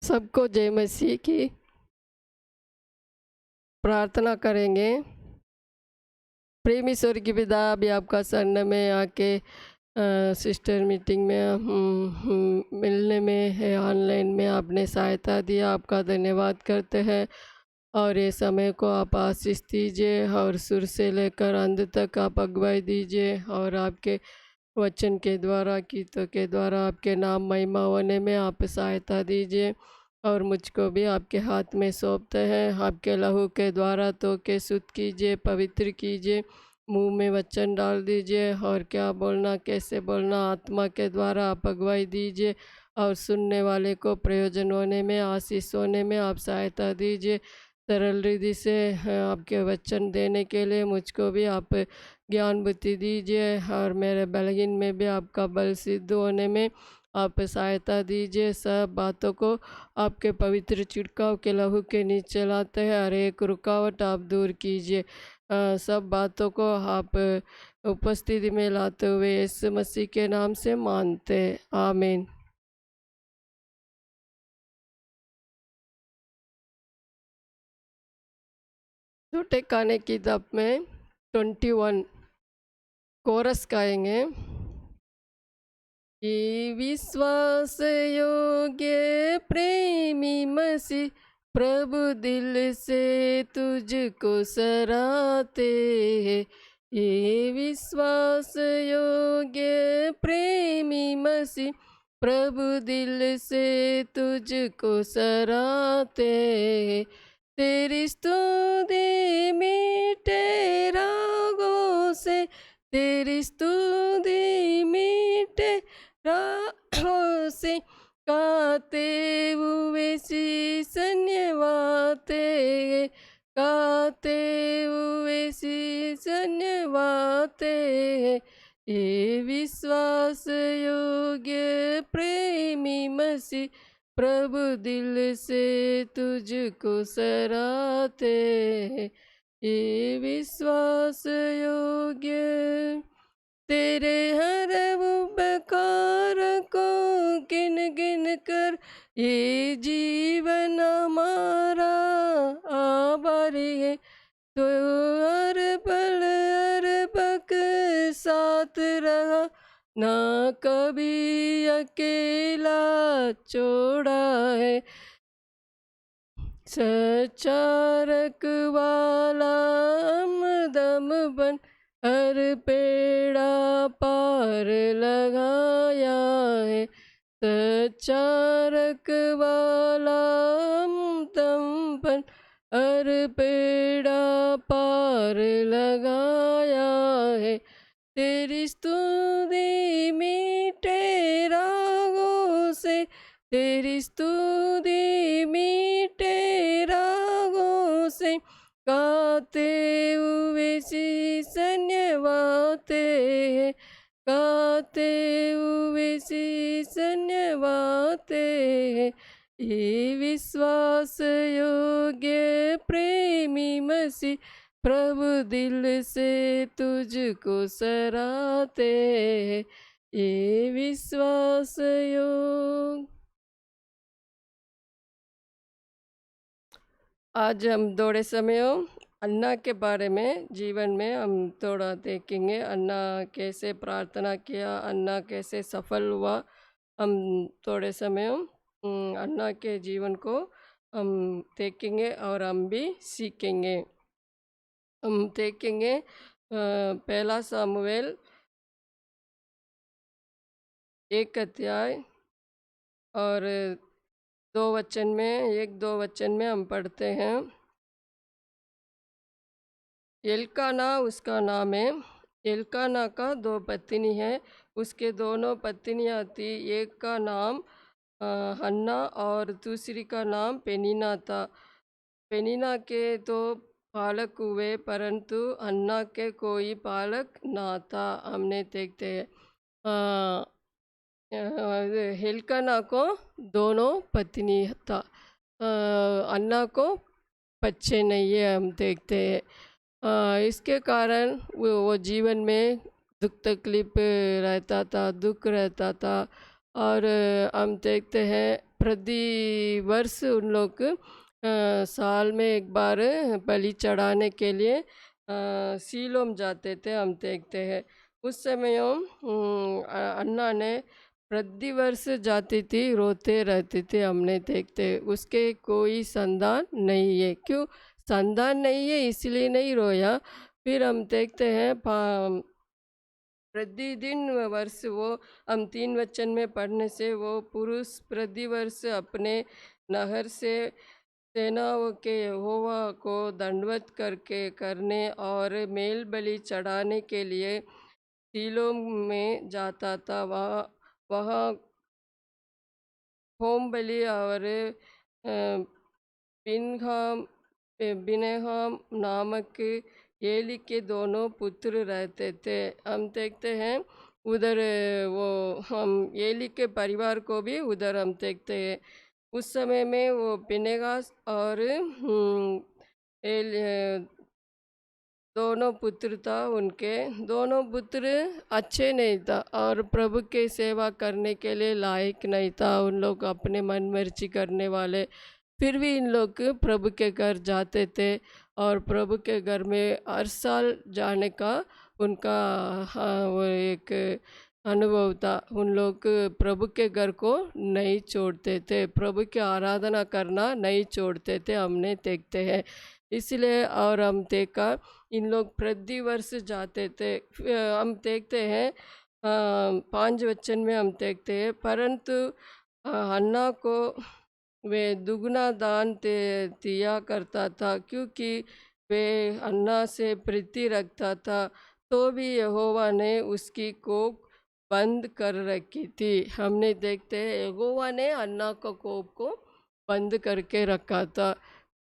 सबको जय मसीह की प्रार्थना करेंगे। प्रेम ईश्वर की पिता, अभी आपका शरण में आके सिस्टर मीटिंग में मिलने में है, ऑनलाइन में आपने सहायता दिया, आपका धन्यवाद करते हैं। और ये समय को आप आशीष दीजिए और शुरू से लेकर अंत तक आप अगुवाई दीजिए, और आपके वचन के द्वारा, गीतों के द्वारा आपके नाम महिमा होने में आप सहायता दीजिए। और मुझको भी आपके हाथ में सौंपते हैं, आपके लहू के द्वारा तो के शुद्ध कीजिए, पवित्र कीजिए, मुंह में वचन डाल दीजिए, और क्या बोलना कैसे बोलना आत्मा के द्वारा आप अगुवाई दीजिए, और सुनने वाले को प्रयोजन होने में, आशीष होने में आप सहायता दीजिए। सरल हृदय से आपके वचन देने के लिए मुझको भी आप ज्ञान बुद्धि दीजिए, और मेरे बलहीन में भी आपका बल सिद्ध होने में आप सहायता दीजिए। सब बातों को आपके पवित्र छिड़काव के लहू के नीचे लाते हैं, हर एक रुकावट आप दूर कीजिए। सब बातों को आप उपस्थिति में लाते हुए यीशु मसीह के नाम से मानते हैं, आमीन। छोटे काने की किताब में 21 कोरस गाएंगे। ये विश्वास योग्य प्रेमी मसीह, प्रभु दिल से तुझको सराहते हैं। ये विश्वास योग्य प्रेमी मसीह, प्रभु दिल से तुझको सराहते हैं। तेरी स्तुति मीठे रागों से, तेरी स्तुति मीठे रागों से, गाते हुए शीश नवाते, गाते हुए शीश नवाते। ये विश्वास योग्य प्रेमी मसीह, प्रभु दिल से तुझको सराहते हैं। ये विश्वास योग्य, तेरे हर उपकार को गिन गिन कर ये जीवन हमारा आभारी है। तो हर पल हर पक साथ रहा, ना कभी अकेला छोड़ा है। सच्चा रखवाला हमदम बन, हर पेड़ा पार लगाया है। सच्चा रखवाला हमदम बन, हर पेड़ा पार लगाया है। तेरी स्तुति मीठे रागों से, तेरी स्तुति मीठे रागों से, गाते हुए शीश नवाते हैं, गाते हुए शीश नवाते हैं। ये विश्वास योग्य प्रेमी मसीह, प्रभु दिल से तुझको सराहते हैं। ये विश्वास योग। आज हम थोड़े समय अन्ना के बारे में जीवन में हम थोड़ा देखेंगे। अन्ना कैसे प्रार्थना किया, अन्ना कैसे सफल हुआ। हम थोड़े समय अन्ना के जीवन को हम देखेंगे और हम भी सीखेंगे। हम देखेंगे पहला सामुएल 1 अध्याय और 2 वचन में, 1-2 वचन में हम पढ़ते हैं। एल्काना उसका नाम है। एल्काना का 2 पत्नी है, उसके दोनों पत्नियां थी। एक का नाम हन्ना और दूसरी का नाम पेनिना था। पेनिना के तो पालक हुए, परंतु हन्ना के कोई पालक ना था। हमने देखते हैं हेल्काना को दोनों पत्नी था, अन्ना को बच्चे नहीं है। हम देखते हैं इसके कारण वो जीवन में दुख तकलीफ रहता था, दुख रहता था। और हम देखते हैं प्रति वर्ष उन लोग साल में एक बार बलि चढ़ाने के लिए सीलोम जाते थे, हम देखते हैं। उस समय अन्ना ने प्रति वर्ष जाती थी, रोते रहती थी, हमने देखते। उसके कोई संतान नहीं है, क्यों संतान नहीं है इसलिए नहीं रोया। फिर हम देखते हैं प्रतिदिन वर्ष वो हम 3 वचन में पढ़ने से वो पुरुष प्रतिवर्ष अपने नहर से सेनाओं के यहोवा को दंडवत करने और मेल बलि चढ़ाने के लिए शीलो में जाता था। वहाँ वहाँ होम बलि और बिनहाम नामक एली के दोनों पुत्र रहते थे। हम देखते हैं उधर वो हम एली के परिवार को भी उधर हम देखते हैं। उस समय में वो पिनेगास और दोनों पुत्र था, उनके दोनों पुत्र अच्छे नहीं था और प्रभु के सेवा करने के लिए लायक नहीं था। उन लोग अपने मन मर्जी करने वाले। फिर भी इन लोग प्रभु के घर जाते थे और प्रभु के घर में हर साल जाने का उनका वो एक अनुभव था। उन लोग प्रभु के घर को नहीं छोड़ते थे, प्रभु की आराधना करना नहीं छोड़ते थे, हमने देखते हैं। इसलिए और हम देखा इन लोग प्रति वर्ष जाते थे। हम देखते हैं 5 वचन में हम देखते हैं, परंतु हन्ना को वे दुगना दान दिया करता था, क्योंकि वे अन्ना से प्रीति रखता था। तो भी यहोवा ने उसकी कोप बंद कर रखी थी। हमने देखते हैं यहोवा ने अन्ना को कोप को बंद करके रखा था।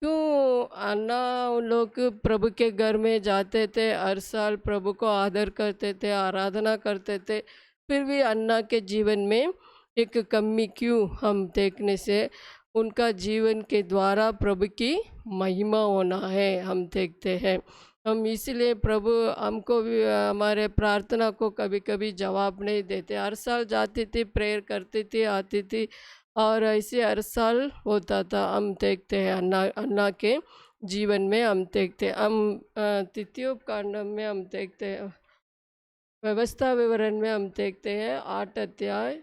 क्यों? अन्ना उन लोग प्रभु के घर में जाते थे, हर साल प्रभु को आदर करते थे, आराधना करते थे। फिर भी अन्ना के जीवन में एक कमी क्यों? हम देखने से उनका जीवन के द्वारा प्रभु की महिमा होना है, हम देखते हैं। हम इसलिए प्रभु हमको भी हमारे प्रार्थना को कभी कभी जवाब नहीं देते। हर साल जाती थी, प्रेयर करती थी, आती थी और ऐसे हर साल होता था। हम देखते हैं अन्ना के जीवन में हम देखते। हम तृतीयोपकांड में हम देखते हैं, व्यवस्था विवरण में हम देखते हैं 8 अध्याय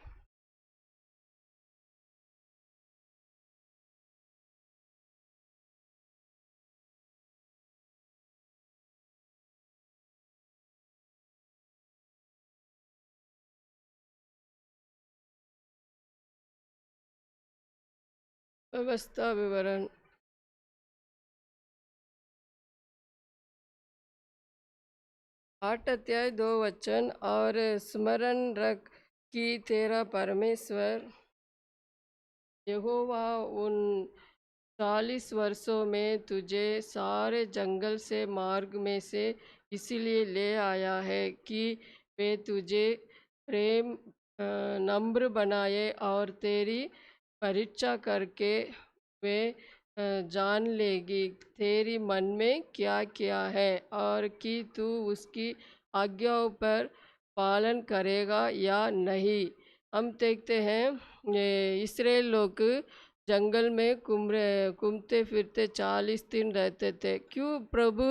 व्यवस्था विवरण 8 अध्याय 2 वचन। और स्मरण रख कि तेरा परमेश्वर यहोवा उन 40 वर्षों में तुझे सारे जंगल से मार्ग में से इसलिए ले आया है कि वे तुझे प्रेम नम्र बनाए और तेरी परीक्षा करके वे जान लेगी तेरी मन में क्या क्या है और कि तू उसकी आज्ञाओं पर पालन करेगा या नहीं। हम देखते हैं ये इस्राएल लोग जंगल में घूमते फिरते 40 दिन रहते थे। क्यों? प्रभु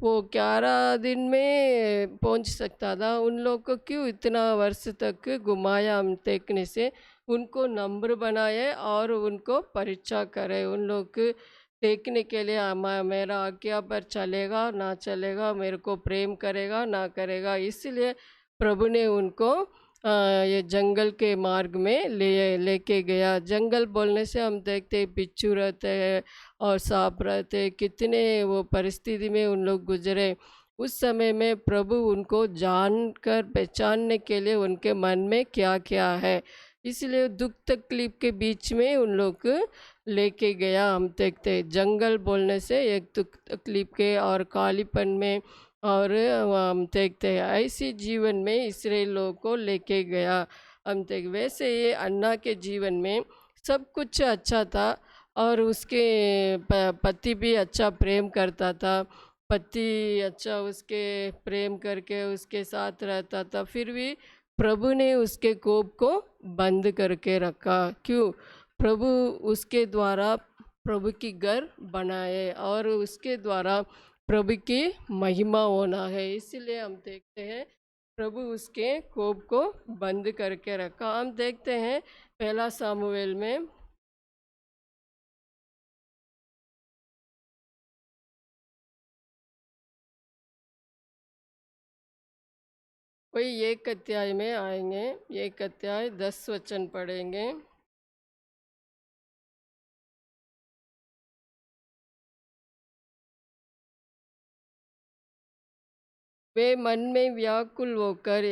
वो 11 दिन में पहुंच सकता था, उन लोग को क्यों इतना वर्ष तक घुमाया? हम देखने से उनको नम्र बनाए और उनको परीक्षा करे। उन लोग देखने के लिए मेरा आज्ञा पर चलेगा ना चलेगा, मेरे को प्रेम करेगा ना करेगा। इसलिए प्रभु ने उनको ये जंगल के मार्ग में लेके गया। जंगल बोलने से हम देखते हैं बिच्छू रहते हैं और सांप रहते हैं, कितने वो परिस्थिति में उन लोग गुजरे। उस समय में प्रभु उनको जानकर पहचानने के लिए उनके मन में क्या क्या है, इसलिए दुख तकलीफ के बीच में उन लोग लेके गया। हम देखते हैं जंगल बोलने से एक दुख तकलीफ के और कालीपन में, और हम देखते हैं ऐसी जीवन में इस्राएल लोगों को लेके गया। हम देख वैसे ये अन्ना के जीवन में सब कुछ अच्छा था और उसके पति भी अच्छा प्रेम करता था, पति अच्छा उसके प्रेम करके उसके साथ रहता था। फिर भी प्रभु ने उसके कोप को बंद करके रखा। क्यों? प्रभु उसके द्वारा प्रभु की घर बनाए और उसके द्वारा प्रभु की महिमा होना है। इसलिए हम देखते हैं प्रभु उसके कोप को बंद करके रखा। हम देखते हैं पहला सामुएल में वही 1 अध्याय में आएंगे, 1 अध्याय 10 वचन पढ़ेंगे। वे मन में व्याकुल होकर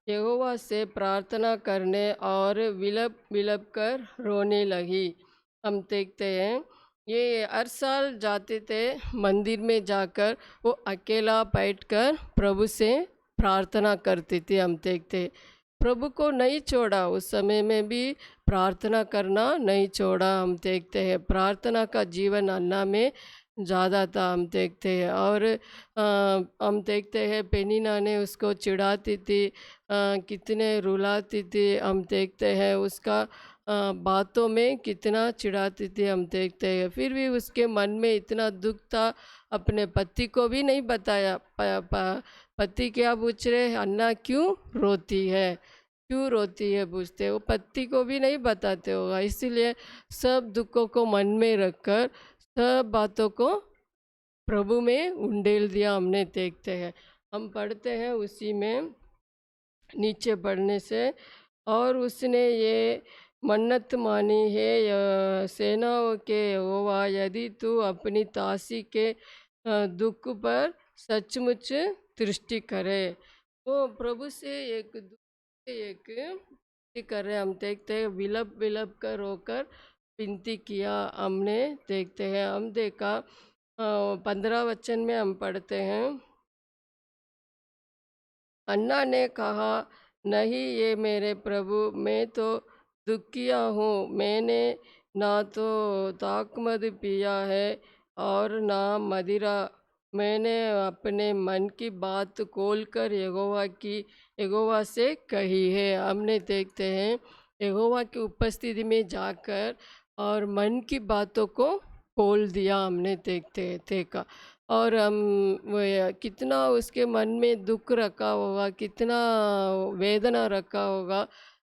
यहोवा से प्रार्थना करने और विलप विलप कर रोने लगी। हम देखते हैं ये हर साल जाते थे मंदिर में जाकर, वो अकेला बैठकर प्रभु से प्रार्थना करती थी। हम देखते प्रभु को नहीं छोड़ा, उस समय में भी प्रार्थना करना नहीं छोड़ा। हम देखते हैं प्रार्थना का जीवन अन्ना में ज़्यादा था। हम देखते हैं और हम देखते हैं पेनिना ने उसको चिढ़ाती थी, कितने रुलाती थी। हम देखते हैं उसका बातों में कितना चिढ़ाती थी। हम देखते हैं फिर भी उसके मन में इतना दुख था, अपने पति को भी नहीं बताया। पति क्या पूछ रहे, अन्ना क्यों रोती है, क्यों रोती है पूछते, वो पति को भी नहीं बताते होगा। इसीलिए सब दुखों को मन में रखकर सब बातों को प्रभु में उंडेल दिया। हमने देखते हैं, हम पढ़ते हैं उसी में नीचे पढ़ने से, और उसने ये मन्नत मानी है सेनाओं के यहोवा, यदि तू अपनी दासी के दुख पर सचमुच दृष्टि करे। वो प्रभु से एक कर रहे। हम देखते हैं विलप विलप कर रोकर विनती किया। हमने देखते हैं, हम देखा 15 वचन में हम पढ़ते हैं, अन्ना ने कहा, नहीं ये मेरे प्रभु, मैं तो दुखिया हूँ। मैंने ना तो ताकमद पिया है और ना मदिरा। मैंने अपने मन की बात खोलकर यहोवा से कही है। हमने देखते हैं यहोवा की उपस्थिति में जाकर और मन की बातों को खोल दिया। हमने देखा और हम कितना उसके मन में दुख रखा होगा, कितना वेदना रखा होगा,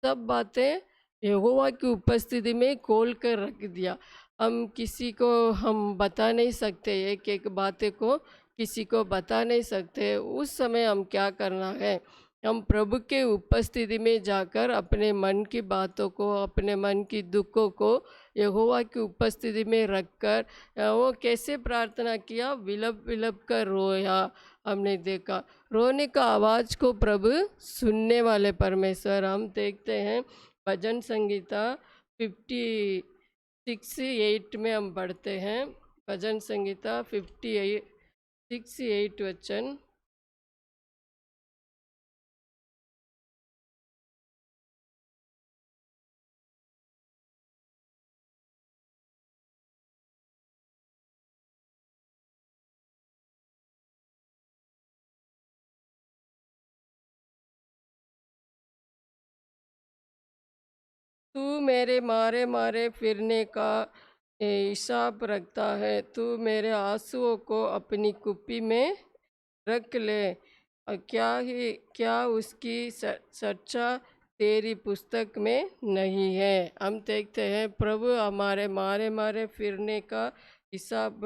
सब बातें यहोवा की उपस्थिति में खोल कर रख दिया। हम किसी को हम बता नहीं सकते, एक एक बातें को किसी को बता नहीं सकते। उस समय हम क्या करना है, हम प्रभु के उपस्थिति में जाकर अपने मन की बातों को, अपने मन की दुखों को यहोवा की उपस्थिति में रखकर, वो कैसे प्रार्थना किया, विलप विलप कर रोया। हमने देखा रोने का आवाज़ को प्रभु सुनने वाले परमेश्वर। हम देखते हैं भजन संगीता 56:8 में हम पढ़ते हैं, भजन संगीता 58:6-8 वचन। तू मेरे मारे मारे फिरने का हिसाब रखता है, तू मेरे आंसुओं को अपनी कुप्पी में रख ले। और क्या उसकी चर्चा तेरी पुस्तक में नहीं है। हम देखते हैं प्रभु हमारे मारे मारे फिरने का हिसाब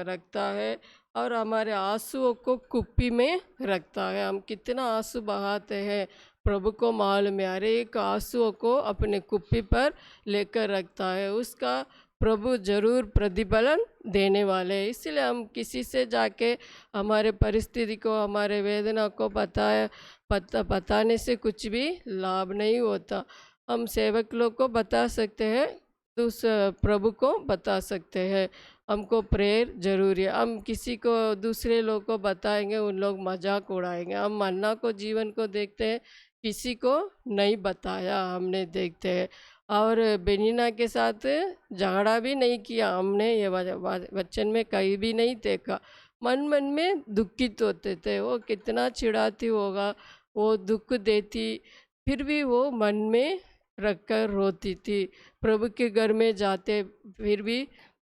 रखता है और हमारे आंसुओं को कुप्पी में रखता है। हम कितना आंसू बहाते हैं प्रभु को मालूम है। हर एक आंसुओं को अपने कुप्पी पर लेकर रखता है, उसका प्रभु जरूर प्रतिफलन देने वाले हैं। इसलिए हम किसी से जाके हमारे परिस्थिति को, हमारे वेदना को बताने से कुछ भी लाभ नहीं होता। हम सेवक लोग को बता सकते हैं, प्रभु को बता सकते हैं। हमको प्रेयर जरूरी है। हम किसी को दूसरे लोग को बताएंगे, उन लोग मजाक उड़ाएंगे। हम अन्ना को जीवन को देखते हैं, किसी को नहीं बताया। हमने देखते हैं और बेनीना के साथ झगड़ा भी नहीं किया। हमने ये वचन में कहीं भी नहीं देखा। मन मन में दुखित होते थे, वो कितना चिढ़ाती होगा, वो दुख देती, फिर भी वो मन में रखकर रोती थी। प्रभु के घर में जाते फिर भी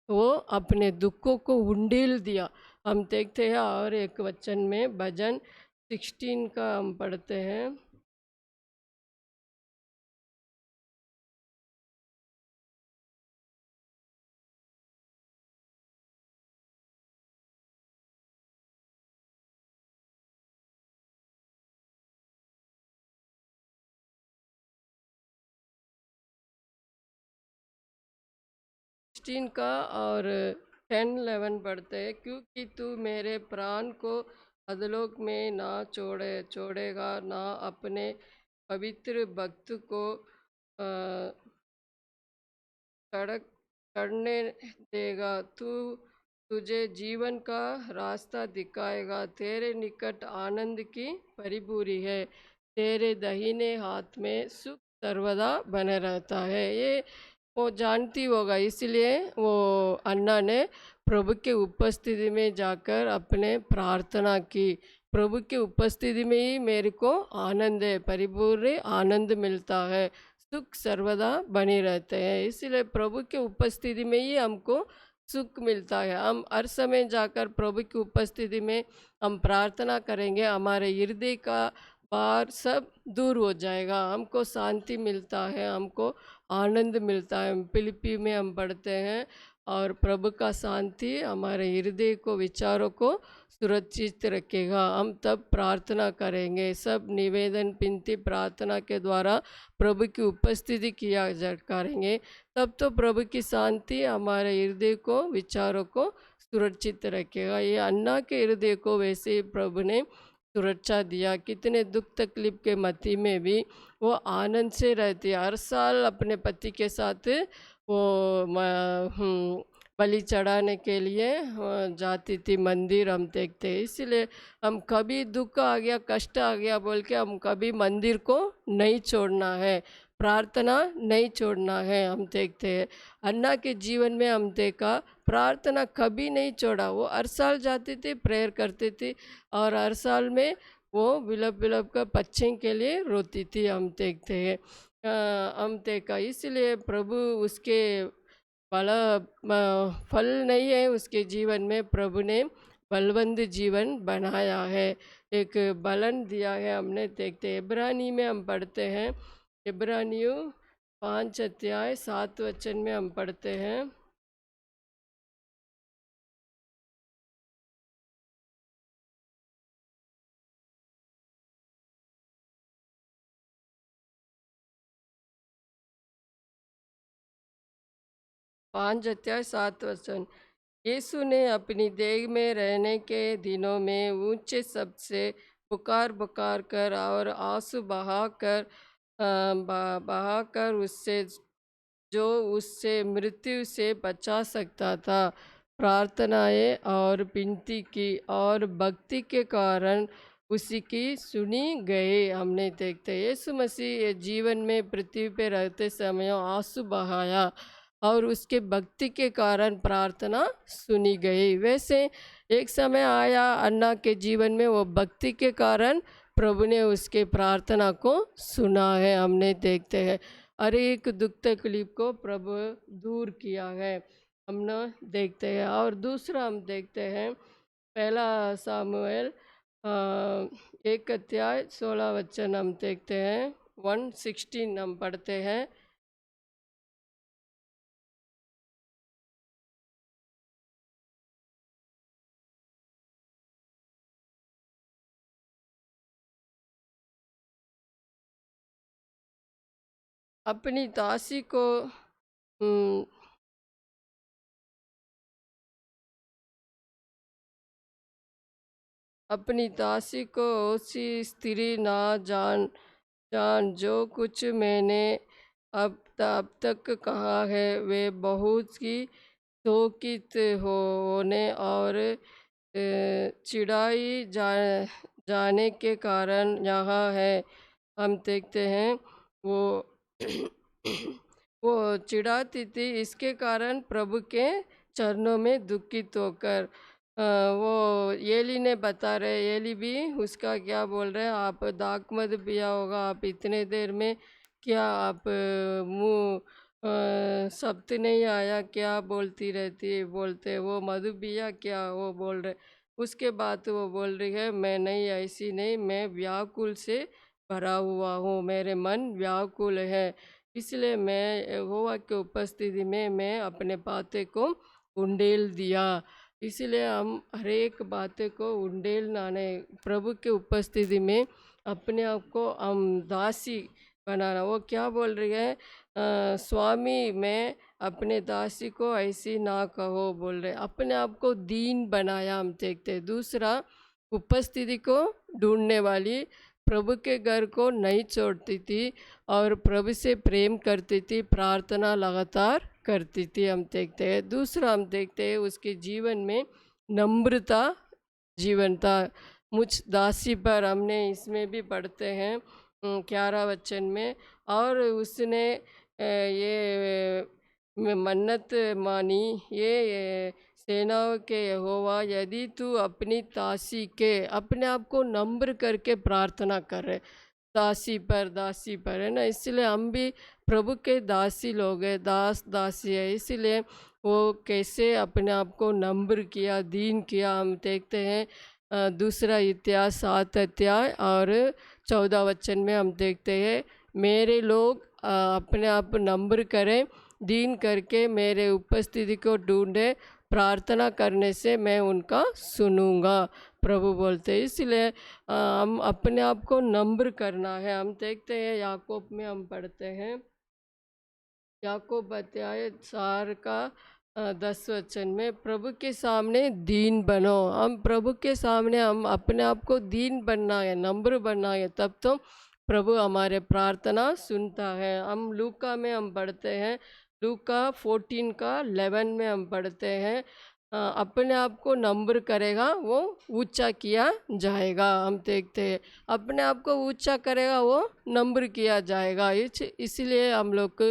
वो अपने दुखों को उंडेल दिया, हम देखते हैं। और एक वचन में भजन 16 का हम पढ़ते हैं। सिक्सटीन का और 10-11 पढ़ते हैं। क्योंकि तू मेरे प्राण को अधोलोक में ना छोड़ेगा, ना अपने पवित्र भक्त को सड़क चढ़ने देगा। तू तुझे जीवन का रास्ता दिखाएगा, तेरे निकट आनंद की परिपूरी है, तेरे दाहिने हाथ में सुख सर्वदा बने रहता है। ये वो जानती होगा, इसलिए वो अन्ना ने प्रभु के उपस्थिति में जाकर अपने प्रार्थना की। प्रभु के उपस्थिति में ही मेरे को आनंद है, परिपूर्ण आनंद मिलता है, सुख सर्वदा बने रहते हैं। इसलिए प्रभु के उपस्थिति में ही हमको सुख मिलता है। हम हर समय जाकर प्रभु की उपस्थिति में हम प्रार्थना करेंगे, हमारे हृदय का भार सब दूर हो जाएगा, हमको शांति मिलता है, हमको आनंद मिलता है। फिलिपी में हम पढ़ते हैं, और प्रभु का शांति हमारे हृदय को, विचारों को सुरक्षित रखेगा। हम तब प्रार्थना करेंगे, सब निवेदन विनती प्रार्थना के द्वारा प्रभु की उपस्थिति किया करेंगे, तब तो प्रभु की शांति हमारे हृदय को, विचारों को सुरक्षित रखेगा। ये अन्ना के हृदय को वैसे ही प्रभु ने सुरक्षा दिया। कितने दुख तकलीफ के मध्य में भी वो आनंद से रहती है। हर साल अपने पति के साथ वो बलि चढ़ाने के लिए जाती थी मंदिर, हम देखते हैं। इसलिए हम कभी दुख आ गया, कष्ट आ गया बोल के हम कभी मंदिर को नहीं छोड़ना है, प्रार्थना नहीं छोड़ना है, हम देखते हैं। अन्ना के जीवन में हम देखा प्रार्थना कभी नहीं छोड़ा। वो हर साल जाती थी, प्रेयर करती थी, और हर साल में वो विलप विलप का बच्चे के लिए रोती थी, हम देखते हैं। हम देखा, इसलिए प्रभु उसके फल नहीं है उसके जीवन में, प्रभु ने बलवंत जीवन बनाया है, एक बलन दिया है, हमने देखते हैं। इब्रानी में हम पढ़ते हैं, इब्रानियों 5 अध्याय 7 वचन में हम पढ़ते हैं। पाँच अध्याय 7 वचन। यीशु ने अपनी देह में रहने के दिनों में ऊंचे शब्द से पुकार पुकार कर और आंसू बहाकर उससे जो उससे मृत्यु से बचा सकता था प्रार्थनाएं और विनती की, और भक्ति के कारण उसी की सुनी गई, हमने देखते। यीशु मसीह जीवन में पृथ्वी पे रहते समय आंसू बहाया, और उसके भक्ति के कारण प्रार्थना सुनी गई। वैसे एक समय आया अन्ना के जीवन में, वो भक्ति के कारण प्रभु ने उसके प्रार्थना को सुना है, हमने देखते हैं। हर एक दुख तकलीफ को प्रभु दूर किया है, हम ना देखते हैं। और दूसरा हम देखते हैं, पहला सामुएल 1 अध्याय 16 वचन हम देखते हैं, 1:16 हम पढ़ते हैं। अपनी दासी को अपनी दासी को ऐसी स्त्री ना जान जान जो कुछ मैंने अब तक कहा है, वे बहुत ही शोकित होने और चिढ़ाई जाने के कारण यहाँ है, हम देखते हैं। वो वो चिढ़ाती थी, इसके कारण प्रभु के चरणों में दुखित होकर वो एली ने बता रहे, एली भी उसका क्या बोल रहे हैं, आप दाख मत पिया होगा, आप इतने देर में क्या आप मुँह शब्द नहीं आया क्या बोलती रहती है, बोलते वो मधु पिया क्या, वो बोल रहे। उसके बाद वो बोल रही है मैं नहीं, ऐसी नहीं, मैं व्याकुल से भरा हुआ हूँ, मेरे मन व्याकुल है, इसलिए मैं यहोवा के उपस्थिति में मैं अपने बातें को उंडेल दिया। इसलिए हम हर एक बातें को उंडेलना नहीं, प्रभु के उपस्थिति में अपने आप को हम दासी बनाना। वो क्या बोल रही है, स्वामी मैं अपने दासी को ऐसी ना कहो, बोल रहे अपने आप को दीन बनाया। हम देखते हैं दूसरा, उपस्थिति को ढूंढने वाली, प्रभु के घर को नहीं छोड़ती थी और प्रभु से प्रेम करती थी, प्रार्थना लगातार करती थी। हम देखते हैं दूसरा, हम देखते हैं उसके जीवन में नम्रता जीवन था। मुझ दासी पर हमने इसमें भी पढ़ते हैं 11 वचन में, और उसने ये मन्नत मानी, ये सेनाओं के यहोवा, यदि तू अपनी दासी के, अपने आप को नम्र करके प्रार्थना कर रहे, दासी पर है ना। इसलिए हम भी प्रभु के दासी लोग हैं, दास दासी है। इसीलिए वो कैसे अपने आप को नम्र किया, दीन किया। हम देखते हैं दूसरा इतिहास 7 अध्याय और 14 वचन में हम देखते हैं, मेरे लोग अपने आप नम्र करें, दीन करके मेरे उपस्थिति को ढूंढे, प्रार्थना करने से मैं उनका सुनूंगा, प्रभु बोलते हैं। इसलिए हम अपने आप को नम्र करना है। हम देखते हैं याकूब में हम पढ़ते हैं, याकूब अध्याय 4 का 10 वचन में, प्रभु के सामने दीन बनो। हम प्रभु के सामने हम अपने आप को दीन बनना है, नम्र बनना है, तब तो प्रभु हमारे प्रार्थना सुनता है। हम लूका में हम पढ़ते हैं, लूका 14 का 11 में हम पढ़ते हैं, अपने आप को नम्र करेगा वो ऊंचा किया जाएगा। हम देखते हैं अपने आप को ऊंचा करेगा वो नम्र किया जाएगा। इसलिए हम लोग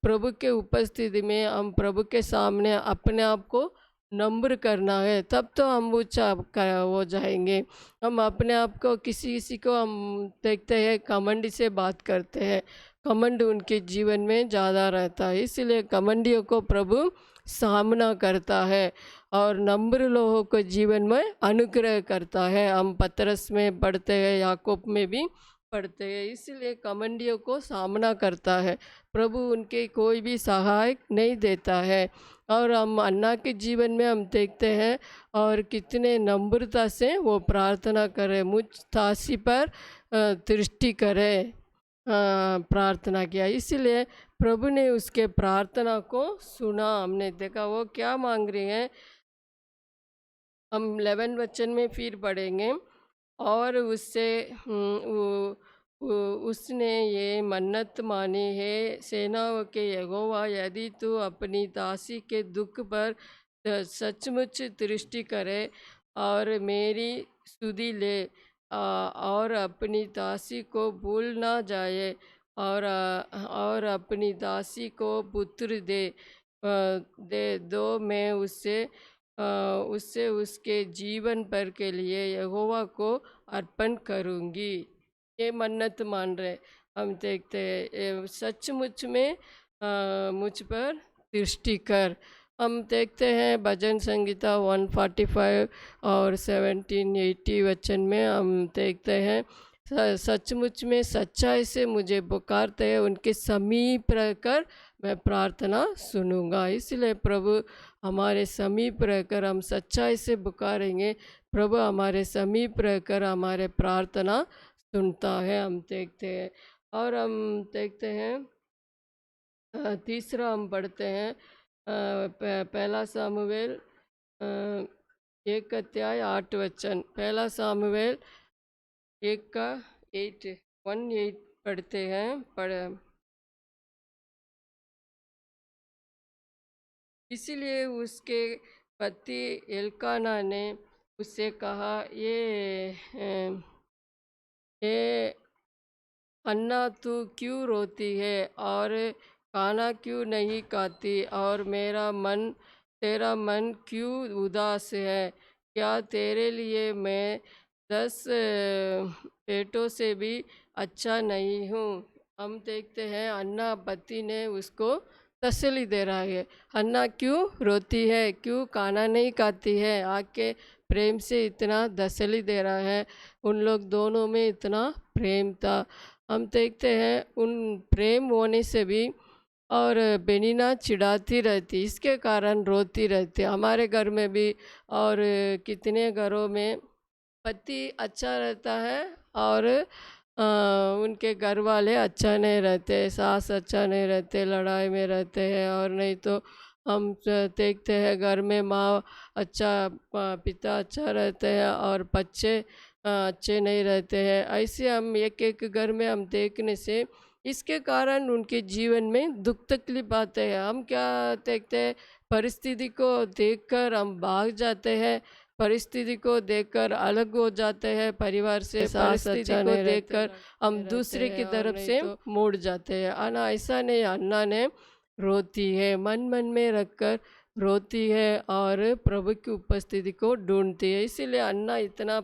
प्रभु के उपस्थिति में, हम प्रभु के सामने अपने आप को नम्र करना है, तब तो हम ऊंचा हो जाएंगे। हम अपने आप को किसी को हम देखते हैं घमंड से बात करते हैं, घमंड उनके जीवन में ज़्यादा रहता है, इसलिए घमंडियों को प्रभु सामना करता है और नम्र लोगों को जीवन में अनुग्रह करता है। हम पतरस में पढ़ते हैं, याकूब में भी पढ़ते हैं। इसलिए घमंडियों को सामना करता है प्रभु, उनके कोई भी सहायक नहीं देता है। और हम अन्ना के जीवन में हम देखते हैं और कितने नम्रता से वो प्रार्थना करे, मुझ दासी पर दृष्टि करे, प्रार्थना किया। इसलिए प्रभु ने उसके प्रार्थना को सुना। हमने देखा वो क्या मांग रही हैं, हम 11 वचन में फिर पढ़ेंगे, और उससे उसने ये मन्नत मानी है, सेनाओं के यहोवा, यदि तू अपनी दासी के दुख पर सचमुच दृष्टि करे और मेरी स्तुति ले, और अपनी दासी को भूल ना जाए, और अपनी दासी को पुत्र दे दो, मैं उससे उसके जीवन भर के लिए यहोवा को अर्पण करूँगी। ये मन्नत मान रहे। हम देखते हैं सचमुच में मुझ पर दृष्टि कर। हम देखते हैं भजन संगीता 145 और 1780 वचन में हम देखते हैं, सचमुच में सच्चाई से मुझे पुकारते हैं, उनके समीप रहकर मैं प्रार्थना सुनूंगा। इसलिए प्रभु हमारे समीप रहकर हम सच्चाई से पुकारेंगे, प्रभु हमारे समीप रहकर हमारे प्रार्थना सुनता है। हम देखते हैं और हम देखते हैं तीसरा हम पढ़ते हैं पहला सामुएल 1 अध्याय 8 वचन, पहला सामुएल 1 का 1:8 पढ़ते हैं। इसीलिए उसके पति एल्काना ने उससे कहा, ये अन्ना तू क्यों रोती है और खाना क्यों नहीं खाती, और तेरा मन क्यों उदास है? क्या तेरे लिए मैं 10 पेटों से भी अच्छा नहीं हूँ? हम देखते हैं अन्ना पति ने उसको तसल्ली दे रहा है। अन्ना क्यों रोती है, क्यों खाना नहीं खाती है, आके प्रेम से इतना तसल्ली दे रहा है। उन लोग दोनों में इतना प्रेम था। हम देखते हैं उन प्रेम होने से भी और बेनीना चिढ़ाती रहती, इसके कारण रोती रहती। हमारे घर में भी और कितने घरों में पति अच्छा रहता है और उनके घर वाले अच्छा नहीं रहते, सास अच्छा नहीं रहते, लड़ाई में रहते हैं। और नहीं तो हम देखते हैं घर में माँ अच्छा, पिता अच्छा रहते हैं और बच्चे अच्छे नहीं रहते हैं। ऐसे हम एक एक घर में हम देखने से इसके कारण उनके जीवन में दुख तकलीफ आते हैं। हम क्या देखते हैं, परिस्थिति को देखकर हम भाग जाते हैं, परिस्थिति को देखकर अलग हो जाते हैं परिवार से, परिस्थिति को देखकर हम दूसरे की तरफ से मुड़ जाते हैं। अन्ना ऐसा नहीं, अन्ना ने रोती है, मन मन में रखकर रोती है और प्रभु की उपस्थिति को ढूंढती है। इसीलिए अन्ना इतना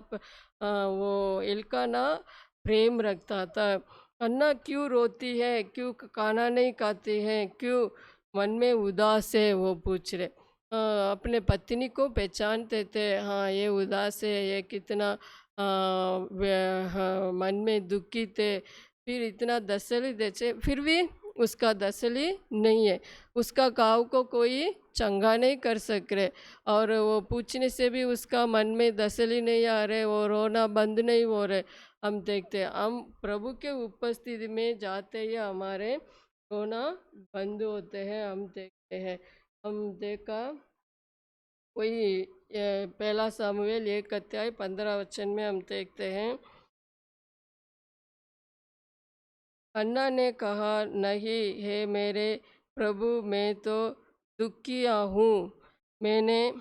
वो एल्काना प्रेम रखता था। अन्ना क्यों रोती है, क्यों खाना नहीं खाती है, क्यों मन में उदास है, वो पूछ रहे। अपने पत्नी को पहचानते थे, हाँ ये उदास है, ये कितना हाँ, मन में दुखी थे। फिर इतना तसल्ली देते फिर भी उसका तसल्ली नहीं है, उसका घाव को कोई चंगा नहीं कर सक रहे। और वो पूछने से भी उसका मन में तसल्ली नहीं आ रहे, वो रोना बंद नहीं हो रहे। हम देखते हैं, हम प्रभु के उपस्थिति में जाते ही हमारे रोना बंद होते हैं। हम देखते हैं, हम देखा कोई पहला सामुएल 1 अध्याय 15 वचन में हम देखते हैं, अन्ना ने कहा, नहीं हे मेरे प्रभु, मैं तो दुखिया हूँ, मैंने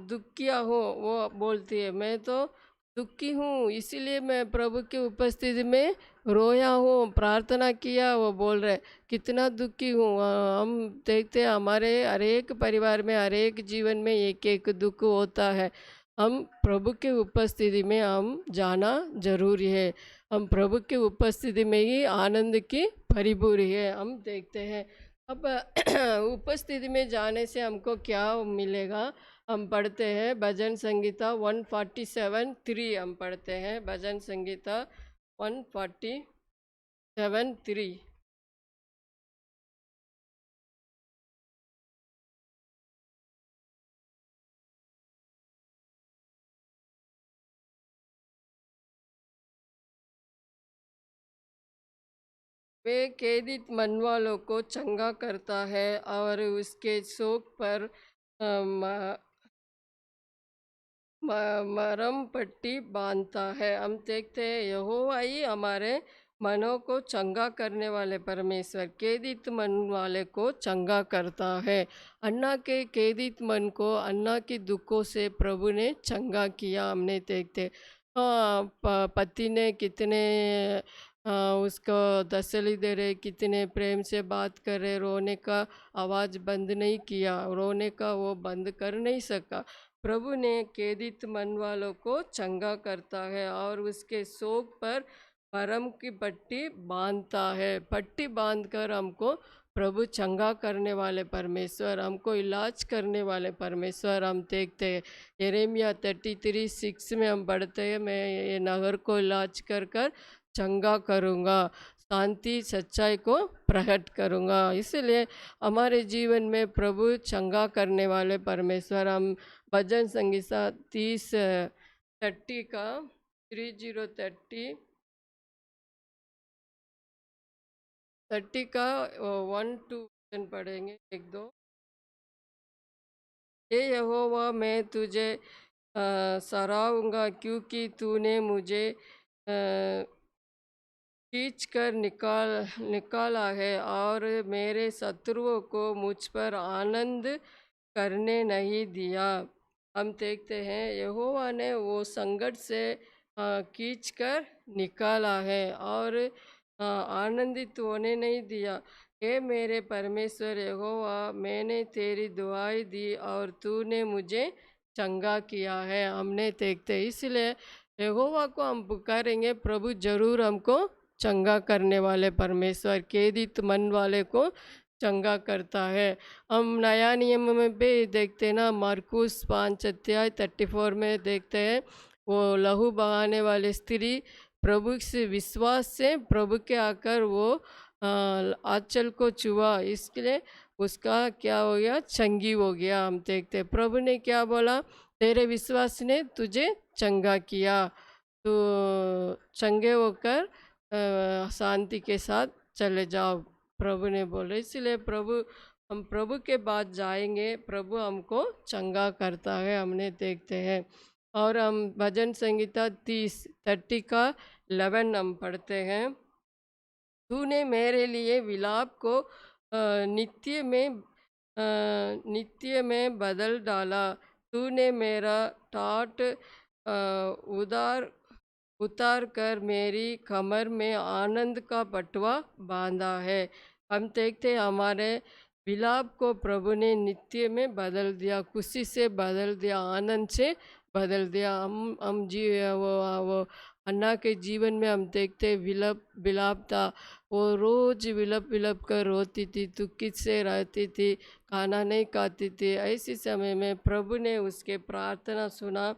दुखिया हूँ। वो बोलती है, मैं तो दुखी हूँ, इसीलिए मैं प्रभु की उपस्थिति में रोया हूँ, प्रार्थना किया। वो बोल रहे कितना दुखी हूँ। हम देखते हैं हमारे हर एक परिवार में, हर एक जीवन में एक एक दुख होता है। हम प्रभु की उपस्थिति में हम जाना जरूरी है। हम प्रभु की उपस्थिति में ही आनंद की भरीभूरी है। हम देखते हैं अब उपस्थिति में जाने से हमको क्या मिलेगा। हम पढ़ते हैं भजन संगीता 147:3। हम पढ़ते हैं भजन संगीता 147:3। वे कैदित मन वालों को चंगा करता है और उसके शोक पर मरम पट्टी बांधता है। हम देखते हैं यहोवा ही हमारे मनों को चंगा करने वाले परमेश्वर, कैदित मन वाले को चंगा करता है। अन्ना के कैदित मन को अन्ना की दुखों से प्रभु ने चंगा किया। हमने देखते हाँ, पति ने कितने उसको तसल्ली दे रहे, कितने प्रेम से बात कर रहे, रोने का आवाज़ बंद नहीं किया, रोने का वो बंद कर नहीं सका। प्रभु ने कैदित मन वालों को चंगा करता है और उसके शोक पर परम की पट्टी बांधता है। पट्टी बांधकर हमको प्रभु चंगा करने वाले परमेश्वर, हमको इलाज करने वाले परमेश्वर हम देखते हैं। यिर्मयाह 33:6 में हम पढ़ते हैं, मैं ये नगर को इलाज कर कर चंगा करूँगा, शांति सच्चाई को प्रकट करूँगा। इसलिए हमारे जीवन में प्रभु चंगा करने वाले परमेश्वर। हम भजन संगीता 30:30 का 30 का 1-2 पढ़ेंगे, 1-2। हे यहोवा, मैं तुझे सराहूंगा क्योंकि तूने मुझे खींच कर निकाला है और मेरे शत्रुओं को मुझ पर आनंद करने नहीं दिया। हम देखते हैं यहोवा ने वो संकट से खींच कर निकाला है और आनंदित होने नहीं दिया। हे मेरे परमेश्वर यहोवा, मैंने तेरी दुआई दी और तूने मुझे चंगा किया है। हमने देखते इसलिए यहोवा को हम पुकारेंगे, प्रभु जरूर हमको चंगा करने वाले परमेश्वर, खेदित मन वाले को चंगा करता है। हम नया नियम में भी देखते हैं ना, मरकुस 5 अध्याय 34 में देखते हैं, वो लहू बहाने वाली स्त्री प्रभु से विश्वास से प्रभु के आकर वो आंचल को छुआ, इसलिए उसका क्या हो गया, चंगी हो गया। हम देखते हैं प्रभु ने क्या बोला, तेरे विश्वास ने तुझे चंगा किया, तो चंगे होकर शांति के साथ चले जाओ, प्रभु ने बोले। इसलिए हम प्रभु के बाद जाएंगे, प्रभु हमको चंगा करता है, हमने देखते हैं। और हम भजन संगीता 30 का 11 हम पढ़ते हैं। तूने मेरे लिए विलाप को नित्य में बदल डाला, तूने मेरा टाट उतार कर मेरी कमर में आनंद का पटवा बांधा है। हम देखते हमारे विलाप को प्रभु ने नित्य में बदल दिया, खुशी से बदल दिया, आनंद से बदल दिया। हम वो अन्ना के जीवन में हम देखते विलाप था, वो रोज विलप कर रोती थी, दुखी से रहती थी, खाना नहीं खाती थी। ऐसे समय में प्रभु ने उसके प्रार्थना सुना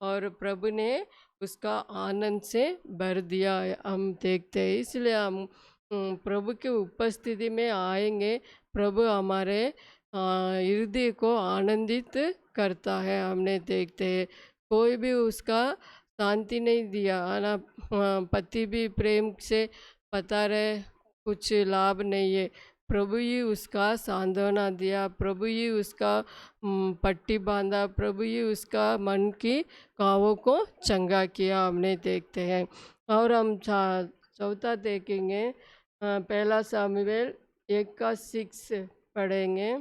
और प्रभु ने उसका आनंद से भर दिया, हम देखते हैं। इसलिए हम प्रभु की उपस्थिति में आएंगे, प्रभु हमारे हृदय को आनंदित करता है, हमने देखते हैं। कोई भी उसका शांति नहीं दिया है ना, पति भी प्रेम से पता रहे कुछ लाभ नहीं है, प्रभु ही उसका सांत्वना दिया, प्रभु ही उसका पट्टी बांधा, प्रभु ही उसका मन की घावों को चंगा किया, हमने देखते हैं। और हम चौथा देखेंगे, पहला सामुएल 1:6 पढ़ेंगे।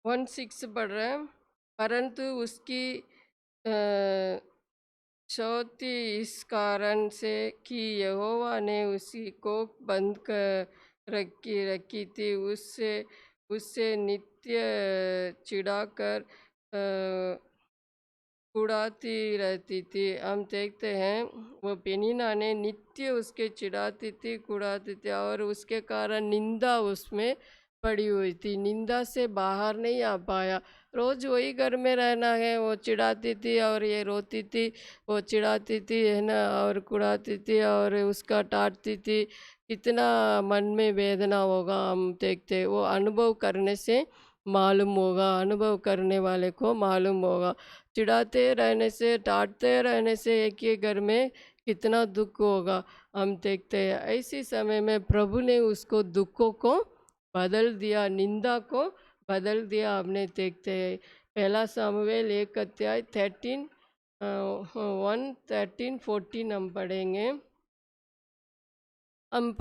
1:6 पढ़ रहे हैं। परंतु उसकी चौथी इस कारण से कि यहोवा ने उसी को बंद कर रखी थी, उससे उससे नित्य चिढ़ाकर उड़ाती रहती थी। हम देखते हैं वो पेनिना ने नित्य उसके चिढ़ाती थी, कुड़ाती थी, और उसके कारण निंदा उसमें पड़ी हुई थी, निंदा से बाहर नहीं आ पाया। रोज वही घर में रहना है, वो चिढ़ाती थी और ये रोती थी, वो चिढ़ाती थी है ना, और कुड़ाती थी और उसका डांटती थी, कितना मन में वेदना होगा। हम देखते वो अनुभव करने से मालूम होगा, अनुभव करने वाले को मालूम होगा। चिढ़ाते रहने से, डांटते रहने से एक ही घर में कितना दुख होगा, हम देखते हैं। ऐसी समय में प्रभु ने उसको दुखों को बदल दिया, निंदा को बदल दिया, हमने देखते हैं। पहला सामुएल 1:13-14 हम पढ़ेंगे। हम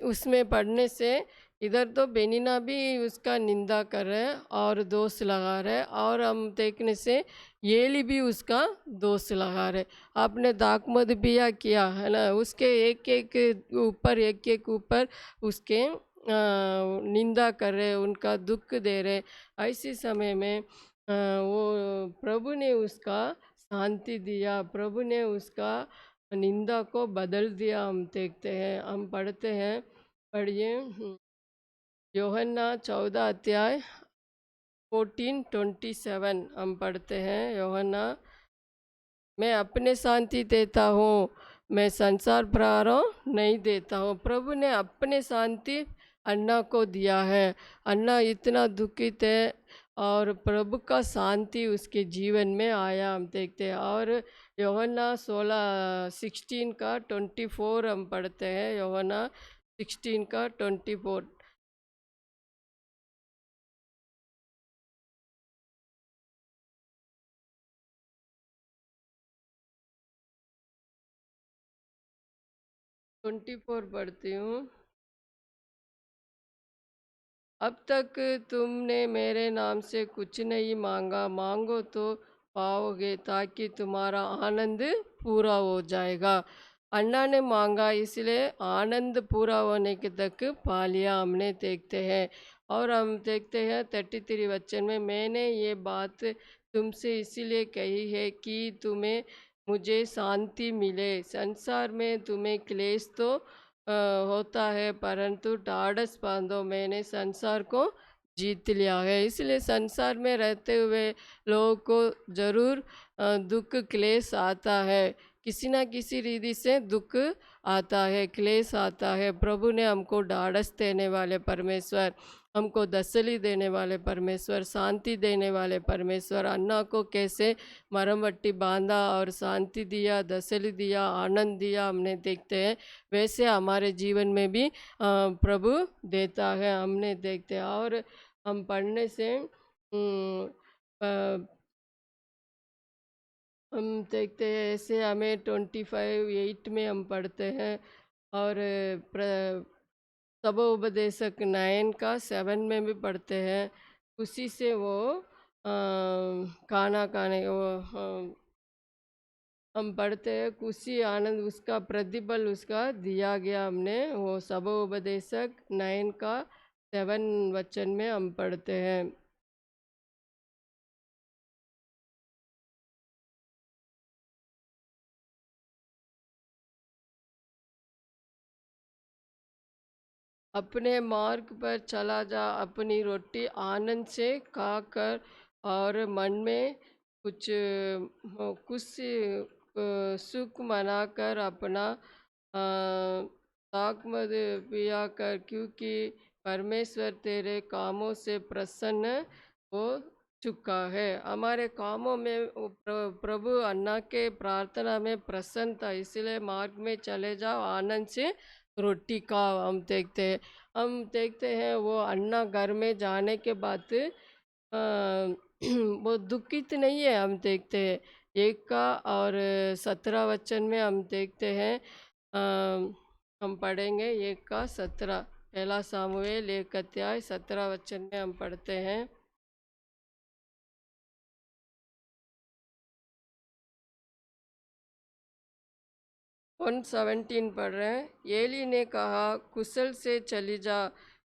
उसमें पढ़ने से इधर तो बेनीना भी उसका निंदा कर रहे हैं और दोष लगा रहे हैं, और हम देखने से येली भी उसका दोष लगा रहे। आपने दाखमद बिया किया है ना, उसके एक एक ऊपर उसके निंदा कर रहे, उनका दुख दे रहे। ऐसे समय में वो प्रभु ने उसका शांति दिया, प्रभु ने उसका निंदा को बदल दिया, हम देखते हैं। हम पढ़ते हैं, पढ़िए, यूहन्ना 14:27 हम पढ़ते हैं। यूहन्ना, मैं अपने शांति देता हूँ, मैं संसार प्रकार नहीं देता हूँ। प्रभु ने अपने शांति अन्ना को दिया है। अन्ना इतना दुखित है और प्रभु का शांति उसके जीवन में आया, हम देखते हैं। और यूहन्ना 16:24 हम पढ़ते हैं। यूहन्ना 16:24। 24 पढ़ती हूँ। अब तक तुमने मेरे नाम से कुछ नहीं मांगा, मांगो तो पाओगे ताकि तुम्हारा आनंद पूरा हो जाएगा। अन्ना ने मांगा इसलिए आनंद पूरा होने के तक पा लिया, हमने देखते हैं। और हम देखते हैं 33 वचन में, मैंने ये बात तुमसे इसीलिए कही है कि तुम्हें मुझे शांति मिले। संसार में तुम्हें क्लेश तो होता है, परंतु ढाढ़स बांधो, मैंने संसार को जीत लिया है। इसलिए संसार में रहते हुए लोगों को ज़रूर दुख क्लेश आता है, किसी ना किसी रीति से दुख आता है, क्लेश आता है। प्रभु ने हमको ढाढ़स देने वाले परमेश्वर, हमको तसल्ली देने वाले परमेश्वर, शांति देने वाले परमेश्वर, अन्ना को कैसे मरमवट्टी बांधा और शांति दिया, तसल्ली दिया, आनंद दिया, हमने देखते हैं। वैसे हमारे जीवन में भी प्रभु देता है, हमने देखते हैं। और हम पढ़ने से हम देखते हैं ऐसे, हमें 25:8 में हम पढ़ते हैं। और सबोपदेशक 9 का 7 में भी पढ़ते हैं। उसी से वो खाना खाने वो हम पढ़ते हैं, खुशी आनंद उसका प्रतिफल उसका दिया गया। हमने वो सबोपदेशक 9 का 7 वचन में हम पढ़ते हैं। अपने मार्ग पर चला जा, अपनी रोटी आनंद से खाकर और मन में कुछ सुख मनाकर अपना ताक मत पिया कर, क्योंकि परमेश्वर तेरे कामों से प्रसन्न हो चुका है। हमारे कामों में प्रभु अन्ना के प्रार्थना में प्रसन्न था, इसलिए मार्ग में चले जाओ, आनंद से रोटी का हम देखते हैं वो अन्ना घर में जाने के बाद वो दुखित नहीं है, हम देखते हैं। 1 का और 17 वचन में हम देखते हैं, हम पढ़ेंगे 1 का 17, पहला सामुएल 1 अध्याय 17 वचन में हम पढ़ते हैं। 1:17 पढ़ रहे हैं। एली ने कहा, कुशल से चली जा,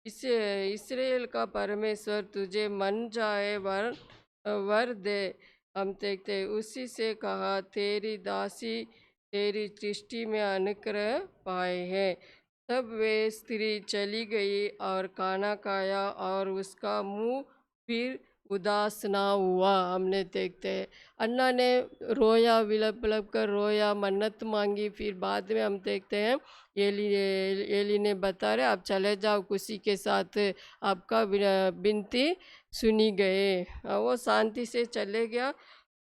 इसे इस्राएल का परमेश्वर तुझे मन जाए वर दे। हम देखते उसी से कहा, तेरी दासी तेरी दृष्टि में अनुग्रह पाए है। तब वे स्त्री चली गई और खाना खाया और उसका मुंह फिर उदास ना हुआ। हमने देखते हैं अन्ना ने रोया, विलप विलप कर रोया, मन्नत मांगी। फिर बाद में हम देखते हैं एली ने बता रहे, आप चले जाओ, खुशी के साथ आपका विनती सुनी गए। वो शांति से चले गया।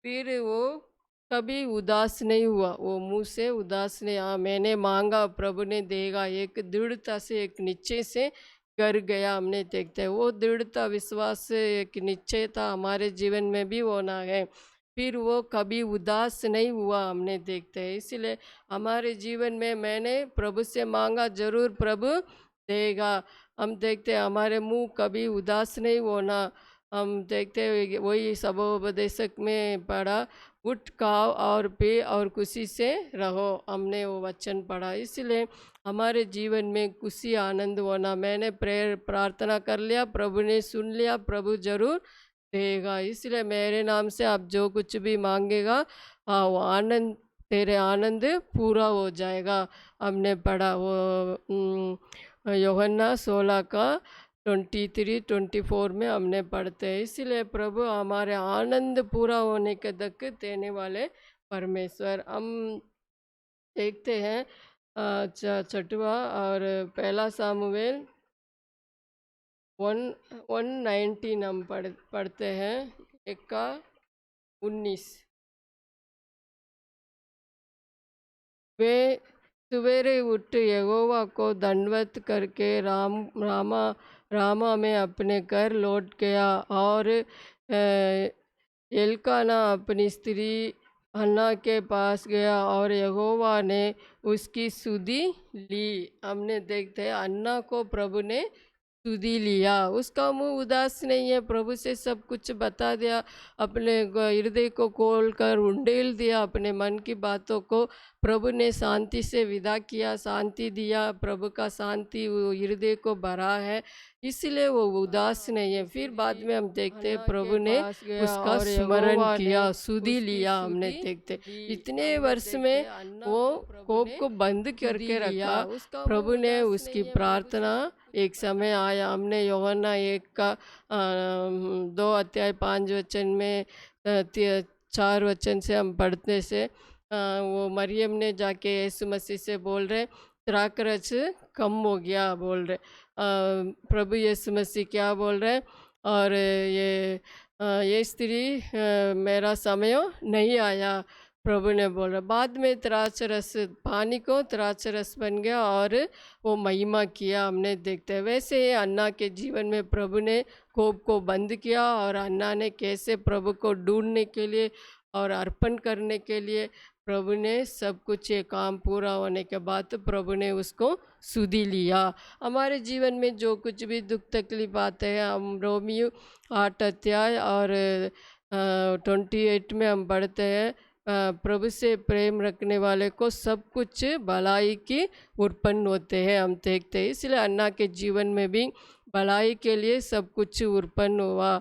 फिर वो कभी उदास नहीं हुआ, वो मुंह से उदास नहीं। हाँ, मैंने मांगा प्रभु ने देगा, एक दृढ़ता से, एक निश्चय से कर गया। हमने देखते हैं वो दृढ़ता, विश्वास, एक निश्चयता हमारे जीवन में भी होना है। फिर वो कभी उदास नहीं हुआ, हमने देखते हैं। इसलिए हमारे जीवन में मैंने प्रभु से मांगा, जरूर प्रभु देगा। हम देखते हैं हमारे मुंह कभी उदास नहीं होना। हम देखते हैं वही सबोपदेशक में पढ़ा, उठ खाओ और पे और खुशी से रहो, हमने वो वचन पढ़ा। इसलिए हमारे जीवन में खुशी आनंद होना, मैंने प्रेयर प्रार्थना कर लिया, प्रभु ने सुन लिया, प्रभु जरूर देगा। इसलिए मेरे नाम से आप जो कुछ भी मांगेगा, हाँ, वो आनंद, तेरे आनंद पूरा हो जाएगा। हमने पढ़ा वो यूहन्ना 16 का 23-24 में हमने पढ़ते हैं। इसलिए प्रभु हमारे आनंद पूरा होने के तक देने वाले परमेश्वर। हम देखते हैं 6वां और पहला सामुएल 1:19 हम पढ़ते हैं, 1 का 19। वे सवेरे उठ यहोवा को दंडवत करके रामा में अपने घर लौट गया। और एल्काना अपनी स्त्री हन्ना के पास गया और यहोवा ने उसकी सुधि ली। हमने देखते हैं अन्ना को प्रभु ने सुधी लिया। उसका मुंह उदास नहीं है, प्रभु से सब कुछ बता दिया, अपने हृदय को खोल कर उंडेल दिया, अपने मन की बातों को प्रभु ने शांति से विदा किया, शांति दिया। प्रभु का शांति वो हृदय को भरा है, इसलिए वो उदास नहीं है। फिर बाद में हम देखते हैं प्रभु ने उसका स्मरण किया, सुधी लिया। हमने देखते इतने वर्ष में वो कोप को बंद करके रखा, प्रभु ने उसकी प्रार्थना। एक समय आया, हमने यूहन्ना 1 का 2 अध्याय 5 वचन में 4 वचन से हम पढ़ने से वो मरियम ने जाके यीशु मसीह से बोल रहे द्राक्षरस कम हो गया, बोल रहे प्रभु यीशु मसीह क्या बोल रहे, और ये स्त्री मेरा समय नहीं आया, प्रभु ने बोला। बाद में द्राक्षरस, पानी को द्राक्षरस बन गया और वो महिमा किया, हमने देखते हैं। वैसे ही अन्ना के जीवन में प्रभु ने कोप को बंद किया, और अन्ना ने कैसे प्रभु को ढूंढने के लिए और अर्पण करने के लिए प्रभु ने सब कुछ, ये काम पूरा होने के बाद प्रभु ने उसको सुधी लिया। हमारे जीवन में जो कुछ भी दुख तकलीफ आते हैं, हम रोमियो 8 अध्याय और 28 में हम पढ़ते हैं, प्रभु से प्रेम रखने वाले को सब कुछ भलाई की उत्पन्न होते हैं, हम देखते हैं। इसलिए अन्ना के जीवन में भी भलाई के लिए सब कुछ उत्पन्न हुआ,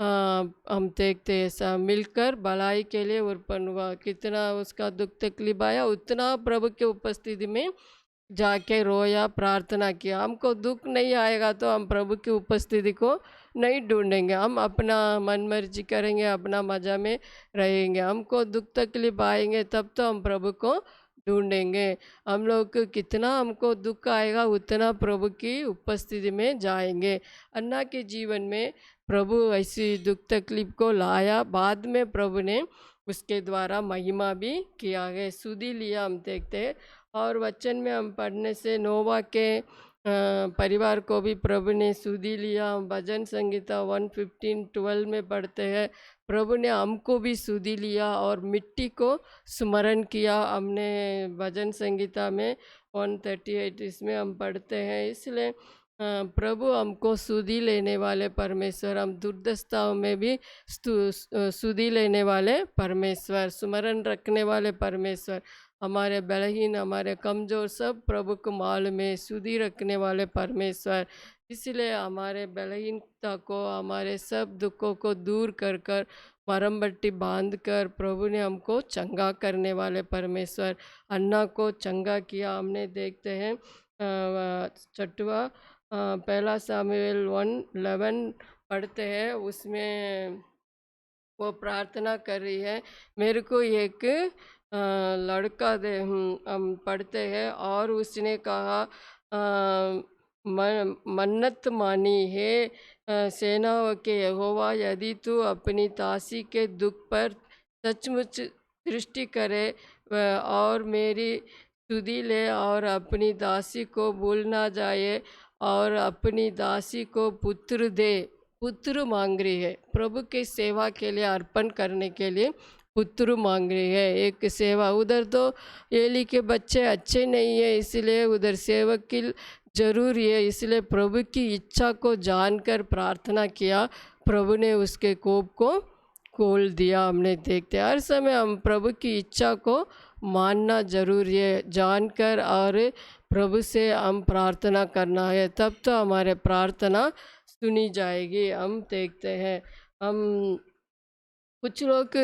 हम देखते हैं। ऐसा मिलकर भलाई के लिए उत्पन्न हुआ। कितना उसका दुख तकलीफ आया, उतना प्रभु के उपस्थिति में जाके रोया, प्रार्थना किया। हमको दुख नहीं आएगा तो हम प्रभु की उपस्थिति को नहीं ढूंढेंगे, हम अपना मन मर्जी करेंगे, अपना मज़ा में रहेंगे। हमको दुख तकलीफ आएंगे तब तो हम प्रभु को ढूंढेंगे। हम लोग को कितना हमको दुख आएगा उतना प्रभु की उपस्थिति में जाएंगे। अन्ना के जीवन में प्रभु ऐसी दुख तकलीफ को लाया, बाद में प्रभु ने उसके द्वारा महिमा भी किया है, सुधी लिया, हम देखते हैं। और वचन में हम पढ़ने से नोवा के परिवार को भी प्रभु ने सुधी लिया। हम भजन संगीता 115:12 में पढ़ते हैं, प्रभु ने हमको भी सुधी लिया और मिट्टी को स्मरण किया। हमने भजन संगीता में 138 इसमें हम पढ़ते हैं। इसलिए प्रभु हमको सुधी लेने वाले परमेश्वर, हम दुर्दशाओं में भी सुधी लेने वाले परमेश्वर, स्मरण रखने वाले परमेश्वर, हमारे बलहीन, हमारे कमज़ोर सब प्रभु को मालूम है, सुधी रखने वाले परमेश्वर। इसलिए हमारे बलहीनता को, हमारे सब दुखों को दूर कर कर, मरम बट्टी बांध कर प्रभु ने हमको चंगा करने वाले परमेश्वर, अन्ना को चंगा किया। हमने देखते हैं छठवा पहला सामुएल 1:11 पढ़ते हैं, उसमें वो प्रार्थना कर रही है, मेरे को एक लड़का दे। हम पढ़ते हैं, और उसने कहा मन्नत मानी है सेनाओं के यहोवा, यदि तू अपनी दासी के दुख पर सचमुच दृष्टि करे और मेरी सुधी ले और अपनी दासी को भूल ना जाए और अपनी दासी को पुत्र दे। पुत्र मांग रही है, प्रभु की सेवा के लिए, अर्पण करने के लिए पुत्र मांग रही है, एक सेवा। उधर तो एली के बच्चे अच्छे नहीं है, इसलिए उधर सेवक की जरूरी है। इसलिए प्रभु की इच्छा को जानकर प्रार्थना किया, प्रभु ने उसके कोप को खोल दिया। हमने देखते हर समय हम प्रभु की इच्छा को मानना जरूरी है, जानकर और प्रभु से हम प्रार्थना करना है, तब तो हमारे प्रार्थना सुनी जाएगी। हम देखते हैं, हम कुछ लोग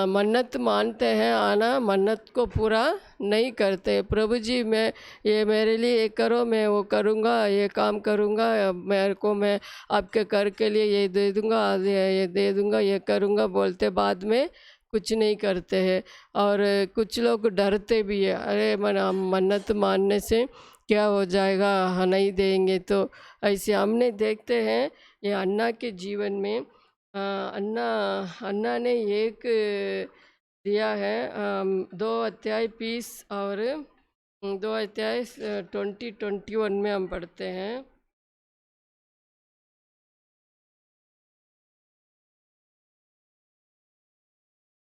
मन्नत मानते हैं, आना मन्नत को पूरा नहीं करते। प्रभु जी मैं ये मेरे लिए ये करो, मैं वो करूँगा, ये काम करूँगा, मेरे को मैं आपके कर के लिए ये दे दूँगा, ये दे दूँगा, ये करूँगा बोलते, बाद में कुछ नहीं करते हैं। और कुछ लोग डरते भी है, अरे मन्नत मानने से क्या हो जाएगा, हाँ नहीं देंगे तो। ऐसे हमने देखते हैं ये अन्ना के जीवन में, अन्ना अन्ना ने एक दिया है 2 अध्याय 20 और 2 अध्याय 20-21 में हम पढ़ते हैं।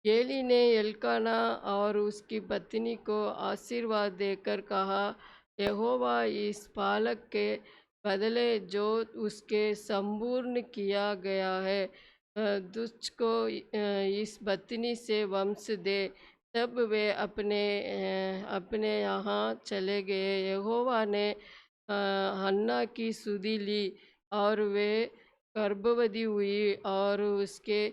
एली ने एल्काना और उसकी पत्नी को आशीर्वाद देकर कहा, यहोवा इस बालक के बदले जो उसके संपूर्ण किया गया है। दुष्ट को इस बत्नी से वंश दे। तब वे अपने यहाँ चले गए। यहोवा ने हन्ना की सुधि ली और वे गर्भवती हुई और उसके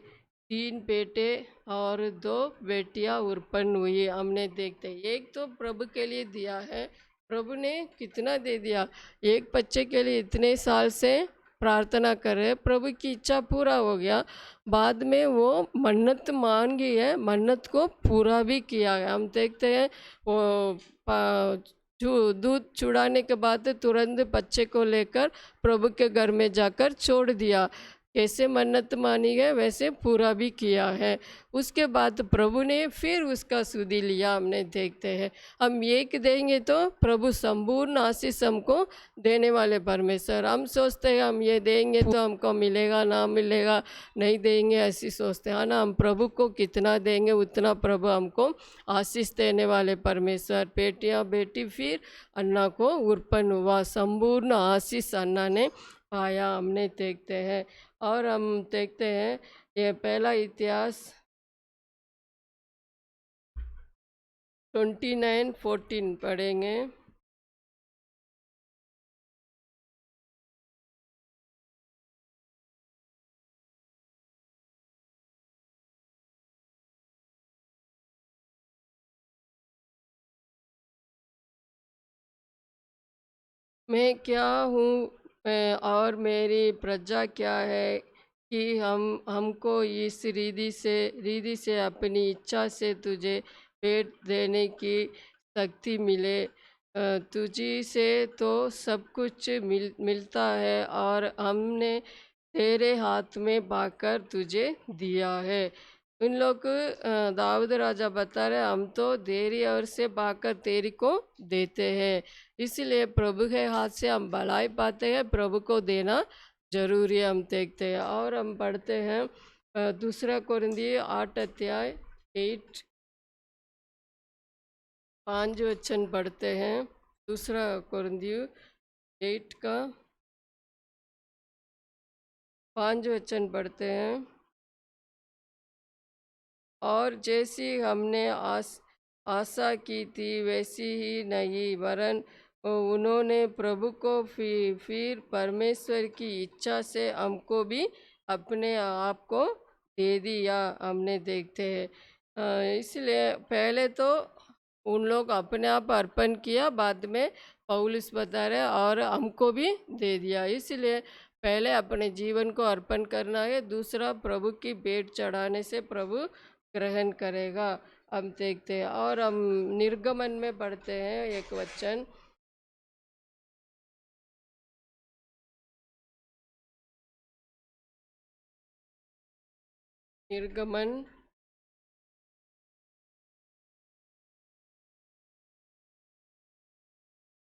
3 बेटे और 2 बेटियां उत्पन्न हुई। हमने देखते एक तो प्रभु के लिए दिया है, प्रभु ने कितना दे दिया। एक बच्चे के लिए इतने साल से प्रार्थना कर रहे, प्रभु की इच्छा पूरा हो गया। बाद में वो मन्नत मांगी है, मन्नत को पूरा भी किया है। हम देखते हैं वो दूध चुड़ाने के बाद तुरंत बच्चे को लेकर प्रभु के घर में जाकर छोड़ दिया। कैसे मन्नत मानी है वैसे पूरा भी किया है। उसके बाद प्रभु ने फिर उसका सुधि लिया। हमने देखते हैं हम एक देंगे तो प्रभु संपूर्ण आशीष हमको देने वाले परमेश्वर। हम सोचते हैं हम ये देंगे तो हमको मिलेगा ना मिलेगा, नहीं देंगे ऐसी सोचते हैं ना। हम प्रभु को कितना देंगे उतना प्रभु हमको आशीष देने वाले परमेश्वर। बेटियाँ बेटी फिर अन्ना को उत्पन्न हुआ, संपूर्ण आशीष अन्ना ने पाया। हमने देखते हैं और हम देखते हैं ये पहला इतिहास 29:14 पढ़ेंगे। मैं क्या हूँ और मेरी प्रजा क्या है कि हमको इस रीति से अपनी इच्छा से तुझे पेट देने की शक्ति मिले। तुझी से तो सब कुछ मिलता है और हमने तेरे हाथ में पाकर तुझे दिया है। उन लोग दाऊद राजा बता रहे हम तो देरी और से पाकर तेरी को देते हैं। इसलिए प्रभु के हाथ से हम भलाई पाते हैं, प्रभु को देना जरूरी है। हम देखते हैं और हम पढ़ते हैं दूसरा कोरिन्थियों 8 अध्याय 5 वचन पढ़ते हैं। दूसरा कोरिन्थियों 8 का 5 वचन पढ़ते हैं। और जैसी हमने आशा की थी वैसी ही नहीं, वरन उन्होंने प्रभु को फिर परमेश्वर की इच्छा से हमको भी अपने आप को दे दिया। हमने देखते हैं इसलिए पहले तो उन लोग अपने आप अर्पण किया, बाद में पौलुस बता रहे और हमको भी दे दिया। इसलिए पहले अपने जीवन को अर्पण करना है, दूसरा प्रभु की भेंट चढ़ाने से प्रभु ग्रहण करेगा। हम देखते हैं और हम निर्गमन में पढ़ते हैं एक वचन। निर्गमन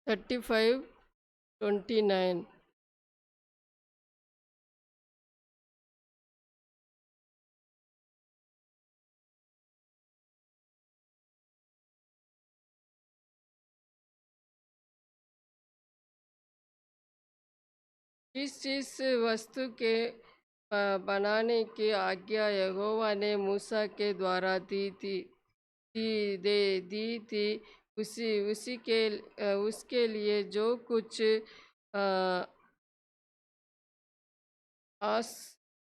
35:29। जिस वस्तु के बनाने की आज्ञा यहोवा ने मूसा के द्वारा दी थी, उसके लिए जो कुछ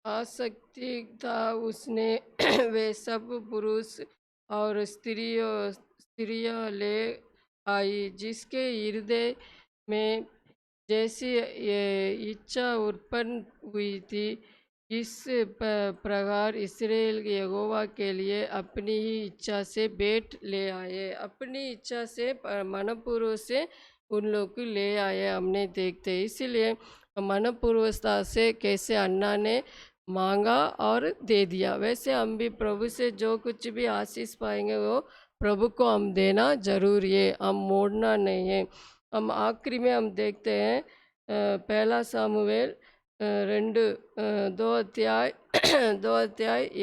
आसक्ति था उसने वे सब पुरुष और स्त्रियां ले आई, जिसके हृदय में जैसी ये इच्छा उत्पन्न हुई थी। इस प्रकार इस्राएल यहोवा के लिए अपनी ही इच्छा से भेंट ले आए। अपनी इच्छा से मनपूर्वक से उन लोग को ले आए। हमने देखते इसलिए मनपूर्वकता से कैसे अन्ना ने मांगा और दे दिया, वैसे हम भी प्रभु से जो कुछ भी आशीष पाएंगे वो प्रभु को हम देना जरूरी है, हम मोड़ना नहीं है। हम आखिरी में हम देखते हैं पहला सामुएल 2 अध्याय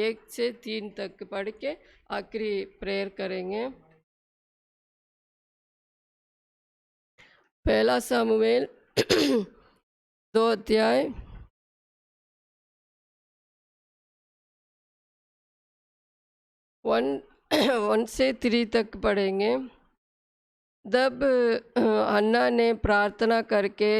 1 से 3 तक पढ़ के आखिरी प्रेयर करेंगे। पहला सामुएल 2 अध्याय 1 से 3 तक पढ़ेंगे। तब हन्ना ने प्रार्थना करके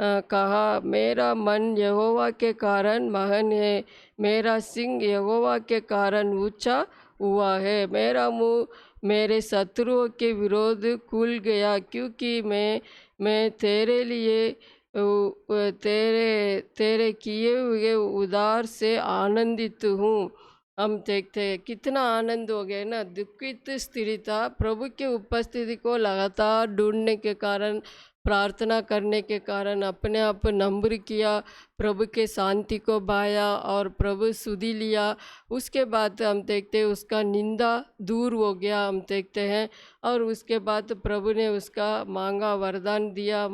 कहा, मेरा मन यहोवा के कारण महान है, मेरा सिंह यहोवा के कारण ऊंचा हुआ है, मेरा मुंह मेरे शत्रुओं के विरोध खुल गया, क्योंकि मैं तेरे लिए तेरे तेरे किए हुए उद्धार से आनंदित हूँ। हम देखते हैं कितना आनंद हो गया ना। दुखित स्थिति था, प्रभु के उपस्थिति को लगातार ढूंढने के कारण, प्रार्थना करने के कारण अपने आप नम्र किया, प्रभु के शांति को पाया और प्रभु सुधि लिया। उसके बाद हम देखते हैं उसका निंदा दूर हो गया, हम देखते हैं। और उसके बाद प्रभु ने उसका मांगा वरदान दिया,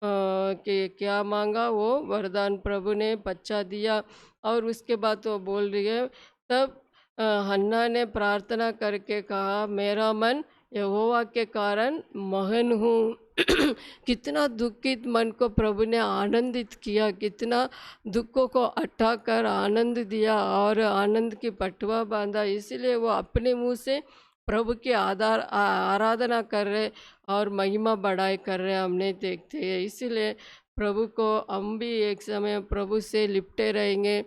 कि क्या मांगा वो वरदान प्रभु ने बच्चा दिया। और उसके बाद वो बोल रही है, तब हन्ना ने प्रार्थना करके कहा, मेरा मन यहोवा के कारण मगन हूँ। कितना दुखित मन को प्रभु ने आनंदित किया, कितना दुखों को हटाकर आनंद दिया और आनंद की पटवा बांधा। इसलिए वो अपने मुंह से प्रभु की आराधना कर रहे और महिमा बढ़ाई कर रहे हमने देखते हैं। इसीलिए प्रभु को हम भी एक समय प्रभु से लिपटे रहेंगे,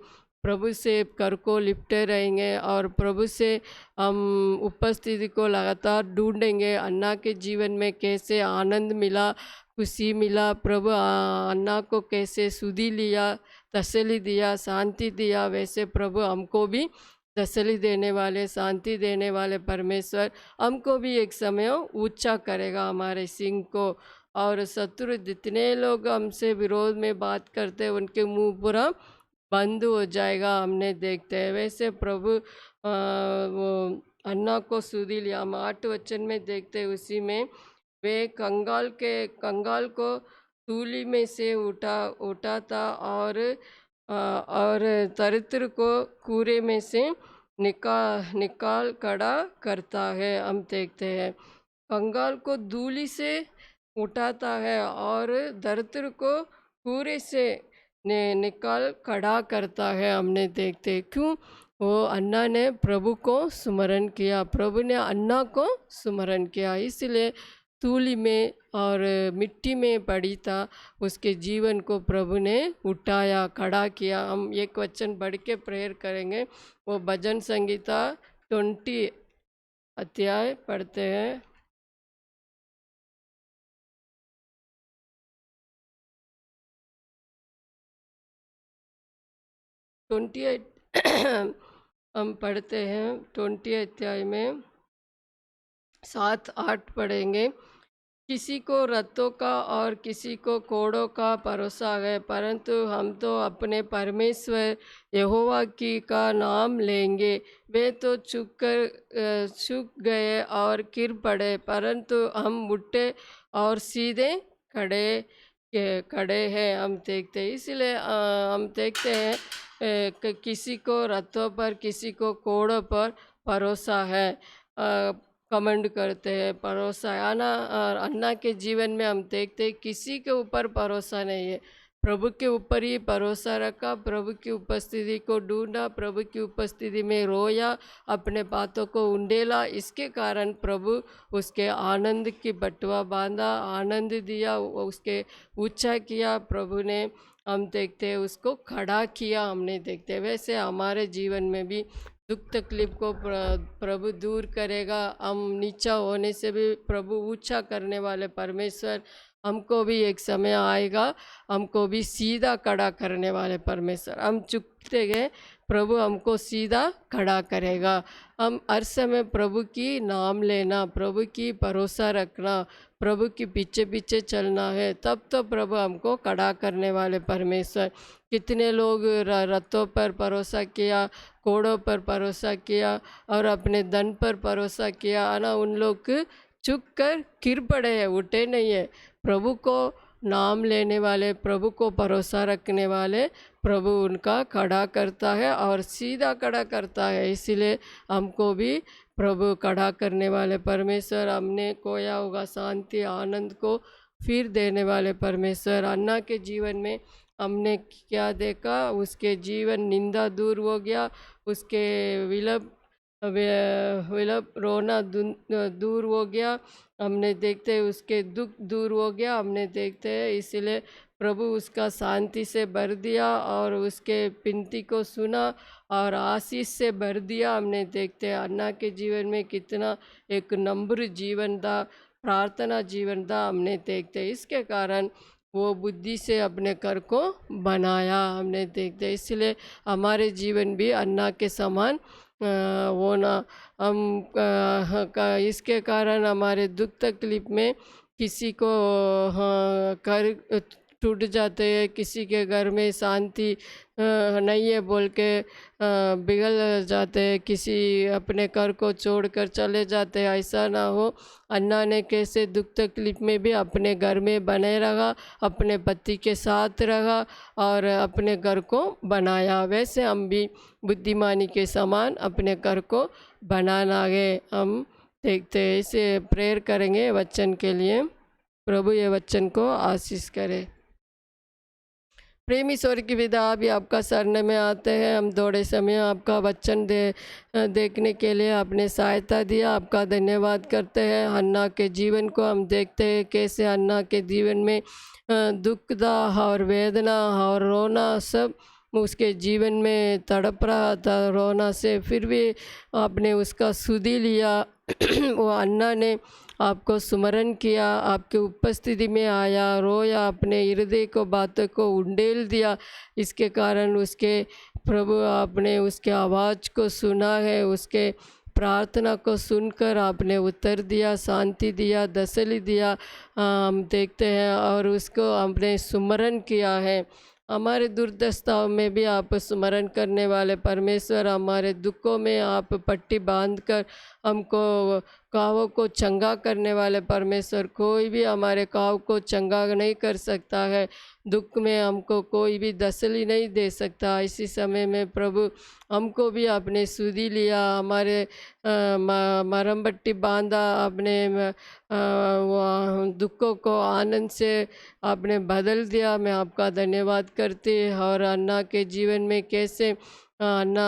प्रभु से कर को लिपटे रहेंगे और प्रभु से हम उपस्थिति को लगातार ढूंढेंगे। अन्ना के जीवन में कैसे आनंद मिला, खुशी मिला, प्रभु अन्ना को कैसे सुधि लिया, तसल्ली दिया, शांति दिया, वैसे प्रभु हमको भी तसल्ली देने वाले, शांति देने वाले परमेश्वर हमको भी एक समय ऊंचा करेगा हमारे सिंह को। और शत्रु जितने लोग हमसे विरोध में बात करते हैं उनके मुंह पूरा बंद हो जाएगा, हमने देखते हैं। वैसे प्रभु वो अन्ना को सुधि लिया। हम 8 वचन में देखते हैं, उसी में वे कंगाल को सूली में से उठाता और दरिद्र को कूरे में से निकाल खड़ा करता है। हम देखते हैं कंगाल को धूली से उठाता है और दरिद्र को कूरे से निकाल खड़ा करता है, हमने देखते हैं। क्यों? वो अन्ना ने प्रभु को स्मरण किया, प्रभु ने अन्ना को स्मरण किया, इसलिए धूली में और मिट्टी में पड़ी था, उसके जीवन को प्रभु ने उठाया, खड़ा किया। हम एक वचन बढ़ के प्रेयर करेंगे, वो भजन संगीता 20 अध्याय पढ़ते हैं। हम पढ़ते हैं 20 अध्याय में 7-8 पढ़ेंगे। किसी को रथों का और किसी को घोड़ों का भरोसा है, परंतु हम तो अपने परमेश्वर यहोवा की का नाम लेंगे। वे तो चूक गए और गिर पड़े, परंतु हम उठे और सीधे खड़े हैं, हम देखते हैं। इसलिए हम देखते हैं कि किसी को रथों पर, किसी को घोड़ों पर भरोसा है, कमेंड करते हैं, भरोसा है। अन्ना के जीवन में हम देखते हैं किसी के ऊपर भरोसा नहीं है, प्रभु के ऊपर ही भरोसा रखा, प्रभु की उपस्थिति को ढूंढा, प्रभु की उपस्थिति में रोया, अपने बातों को उंडेला। इसके कारण प्रभु उसके आनंद की बटवा बांधा, आनंद दिया, उसके ऊंचा किया प्रभु ने। हम देखते हैं उसको खड़ा किया, हमने देखते हैं। वैसे हमारे जीवन में भी दुख तकलीफ को प्रभु दूर करेगा। हम नीचा होने से भी प्रभु ऊंचा करने वाले परमेश्वर, हमको भी एक समय आएगा, हमको भी सीधा खड़ा करने वाले परमेश्वर। हम चुकते गए, प्रभु हमको सीधा खड़ा करेगा। हम हर समय प्रभु की नाम लेना, प्रभु की भरोसा रखना, प्रभु के पीछे पीछे चलना है, तब तो प्रभु हमको खड़ा करने वाले परमेश्वर। कितने लोग रथों पर भरोसा किया, घोड़ों पर भरोसा किया और अपने धन पर भरोसा किया, ना उन लोग चुक कर गिर पड़े हैं, उठे नहीं है। प्रभु को नाम लेने वाले, प्रभु को भरोसा रखने वाले, प्रभु उनका खड़ा करता है और सीधा खड़ा करता है। इसीलिए हमको भी प्रभु खड़ा करने वाले परमेश्वर, हमने खोया होगा शांति आनंद को फिर देने वाले परमेश्वर। अन्ना के जीवन में हमने क्या देखा, उसके जीवन निंदा दूर हो गया, उसके विलप रोना दूर हो गया। हमने देखते हैं उसके दुख दूर हो गया। हमने देखते हैं इसलिए प्रभु उसका शांति से भर दिया और उसके विनती को सुना और आशीष से भर दिया। हमने देखते हैं अन्ना के जीवन में कितना एक नम्र जीवन था, प्रार्थना जीवन था। हमने देखते हैं इसके कारण वो बुद्धि से अपने घर को बनाया। हमने देखते हैं इसलिए हमारे जीवन भी अन्ना के समान वो ना हम इसके कारण हमारे दुख तकलीफ में किसी को घर टूट जाते हैं, किसी के घर में शांति नहीं है बोल के बिगड़ जाते हैं, किसी अपने घर को छोड़कर चले जाते हैं। ऐसा ना हो। अन्ना ने कैसे दुख तकलीफ में भी अपने घर में बने रहा, अपने पति के साथ रहा और अपने घर को बनाया। वैसे हम भी बुद्धिमानी के समान अपने घर को बनाना है। हम देखते हैं, इसे प्रेयर करेंगे वचन के लिए। प्रभु ये वचन को आशीष करे। प्रेमी ईश्वर की विदा भी आपका शरण में आते हैं। हम थोड़े समय आपका वचन देखने के लिए आपने सहायता दिया, आपका धन्यवाद करते हैं। अन्ना के जीवन को हम देखते हैं कैसे अन्ना के जीवन में दुख था और वेदना और रोना सब उसके जीवन में तड़प रहा था रोना से, फिर भी आपने उसका सुधि लिया। वो अन्ना ने आपको सुमरण किया, आपके उपस्थिति में आया, रोया, अपने हृदय को बातों को उंडेल दिया। इसके कारण उसके प्रभु आपने उसके आवाज़ को सुना है, उसके प्रार्थना को सुनकर आपने उत्तर दिया, शांति दिया, तसल्ली दिया। हम देखते हैं और उसको आपने सुमरण किया है। हमारे दुर्दशाओं में भी आप स्मरण करने वाले परमेश्वर, हमारे दुखों में आप पट्टी बांधकर हमको घावों को चंगा करने वाले परमेश्वर, कोई भी हमारे घाव को चंगा नहीं कर सकता है। दुख में हमको कोई भी तसल्ली नहीं दे सकता। इसी समय में प्रभु हमको भी आपने सुधि लिया, हमारे मरम पट्टी बांधा, अपने दुखों को आनंद से आपने बदल दिया। मैं आपका धन्यवाद करती और अन्ना के जीवन में कैसे अन्ना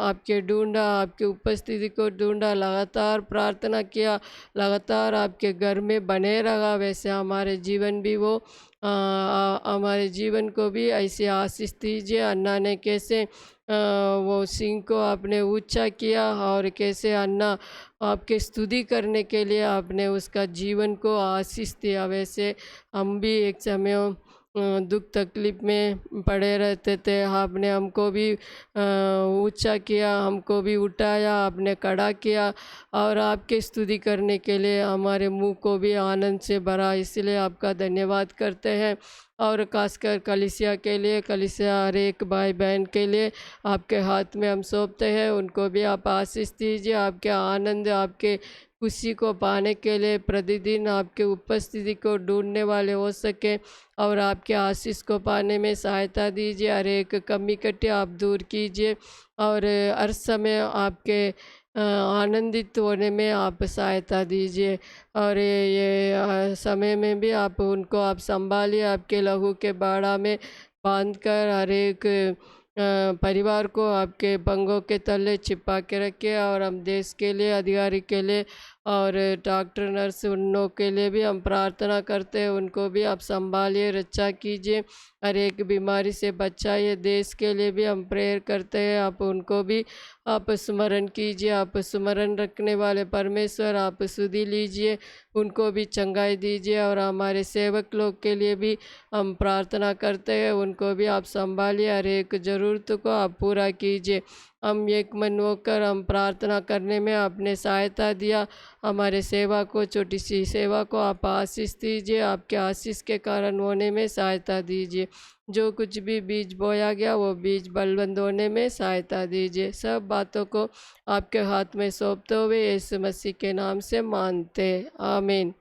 आपके ढूंढा, आपकी उपस्थिति को ढूंढा, लगातार प्रार्थना किया, लगातार आपके घर में बने रहा। वैसे हमारे जीवन भी वो हमारे जीवन को भी ऐसे आशीष दीजिए। अन्ना ने कैसे वो सिंह को आपने ऊंचा किया और कैसे अन्ना आपके स्तुति करने के लिए आपने उसका जीवन को आशीष दिया। वैसे हम भी एक समय दुख तकलीफ में पड़े रहते थे, आपने हमको भी ऊंचा किया, हमको भी उठाया, आपने खड़ा किया और आपके स्तुति करने के लिए हमारे मुंह को भी आनंद से भरा। इसलिए आपका धन्यवाद करते हैं। और खासकर कलीसिया के लिए, कलीसिया हर एक भाई बहन के लिए आपके हाथ में हम सौंपते हैं। उनको भी आप आशीष दीजिए, आपके आनंद, आपके खुशी को पाने के लिए प्रतिदिन आपके उपस्थिति को ढूंढने वाले हो सके और आपके आशीष को पाने में सहायता दीजिए। हर एक कमी कटी आप दूर कीजिए और हर समय आपके आनंदित होने में आप सहायता दीजिए। और ये समय में भी आप उनको आप संभालिए, आपके लहू के बाड़ा में बांधकर हर एक परिवार को आपके पंगों के तले छिपा के रखिए। और हम देश के लिए, अधिकारी के लिए और डॉक्टर नर्स उन के लिए भी हम प्रार्थना करते हैं, उनको भी आप संभालिए, रक्षा कीजिए, हर एक बीमारी से बचाइए। देश के लिए भी हम प्रेयर करते हैं, आप उनको भी आप स्मरण कीजिए। आप स्मरण रखने वाले परमेश्वर, आप सुधि लीजिए, उनको भी चंगाई दीजिए। और हमारे सेवक लोग के लिए भी हम प्रार्थना करते हैं, उनको भी आप संभालिए, हर एक ज़रूरत को आप पूरा कीजिए। हम एक मन होकर हम प्रार्थना करने में आपने सहायता दिया। हमारे सेवा को, छोटी सी सेवा को आप आशीष दीजिए, आपके आशीष के कारण होने में सहायता दीजिए। जो कुछ भी बीज बोया गया वो बीज बलवंत होने में सहायता दीजिए। सब बातों को आपके हाथ में सौंपते हुए यीशु मसीह के नाम से मानते, आमीन।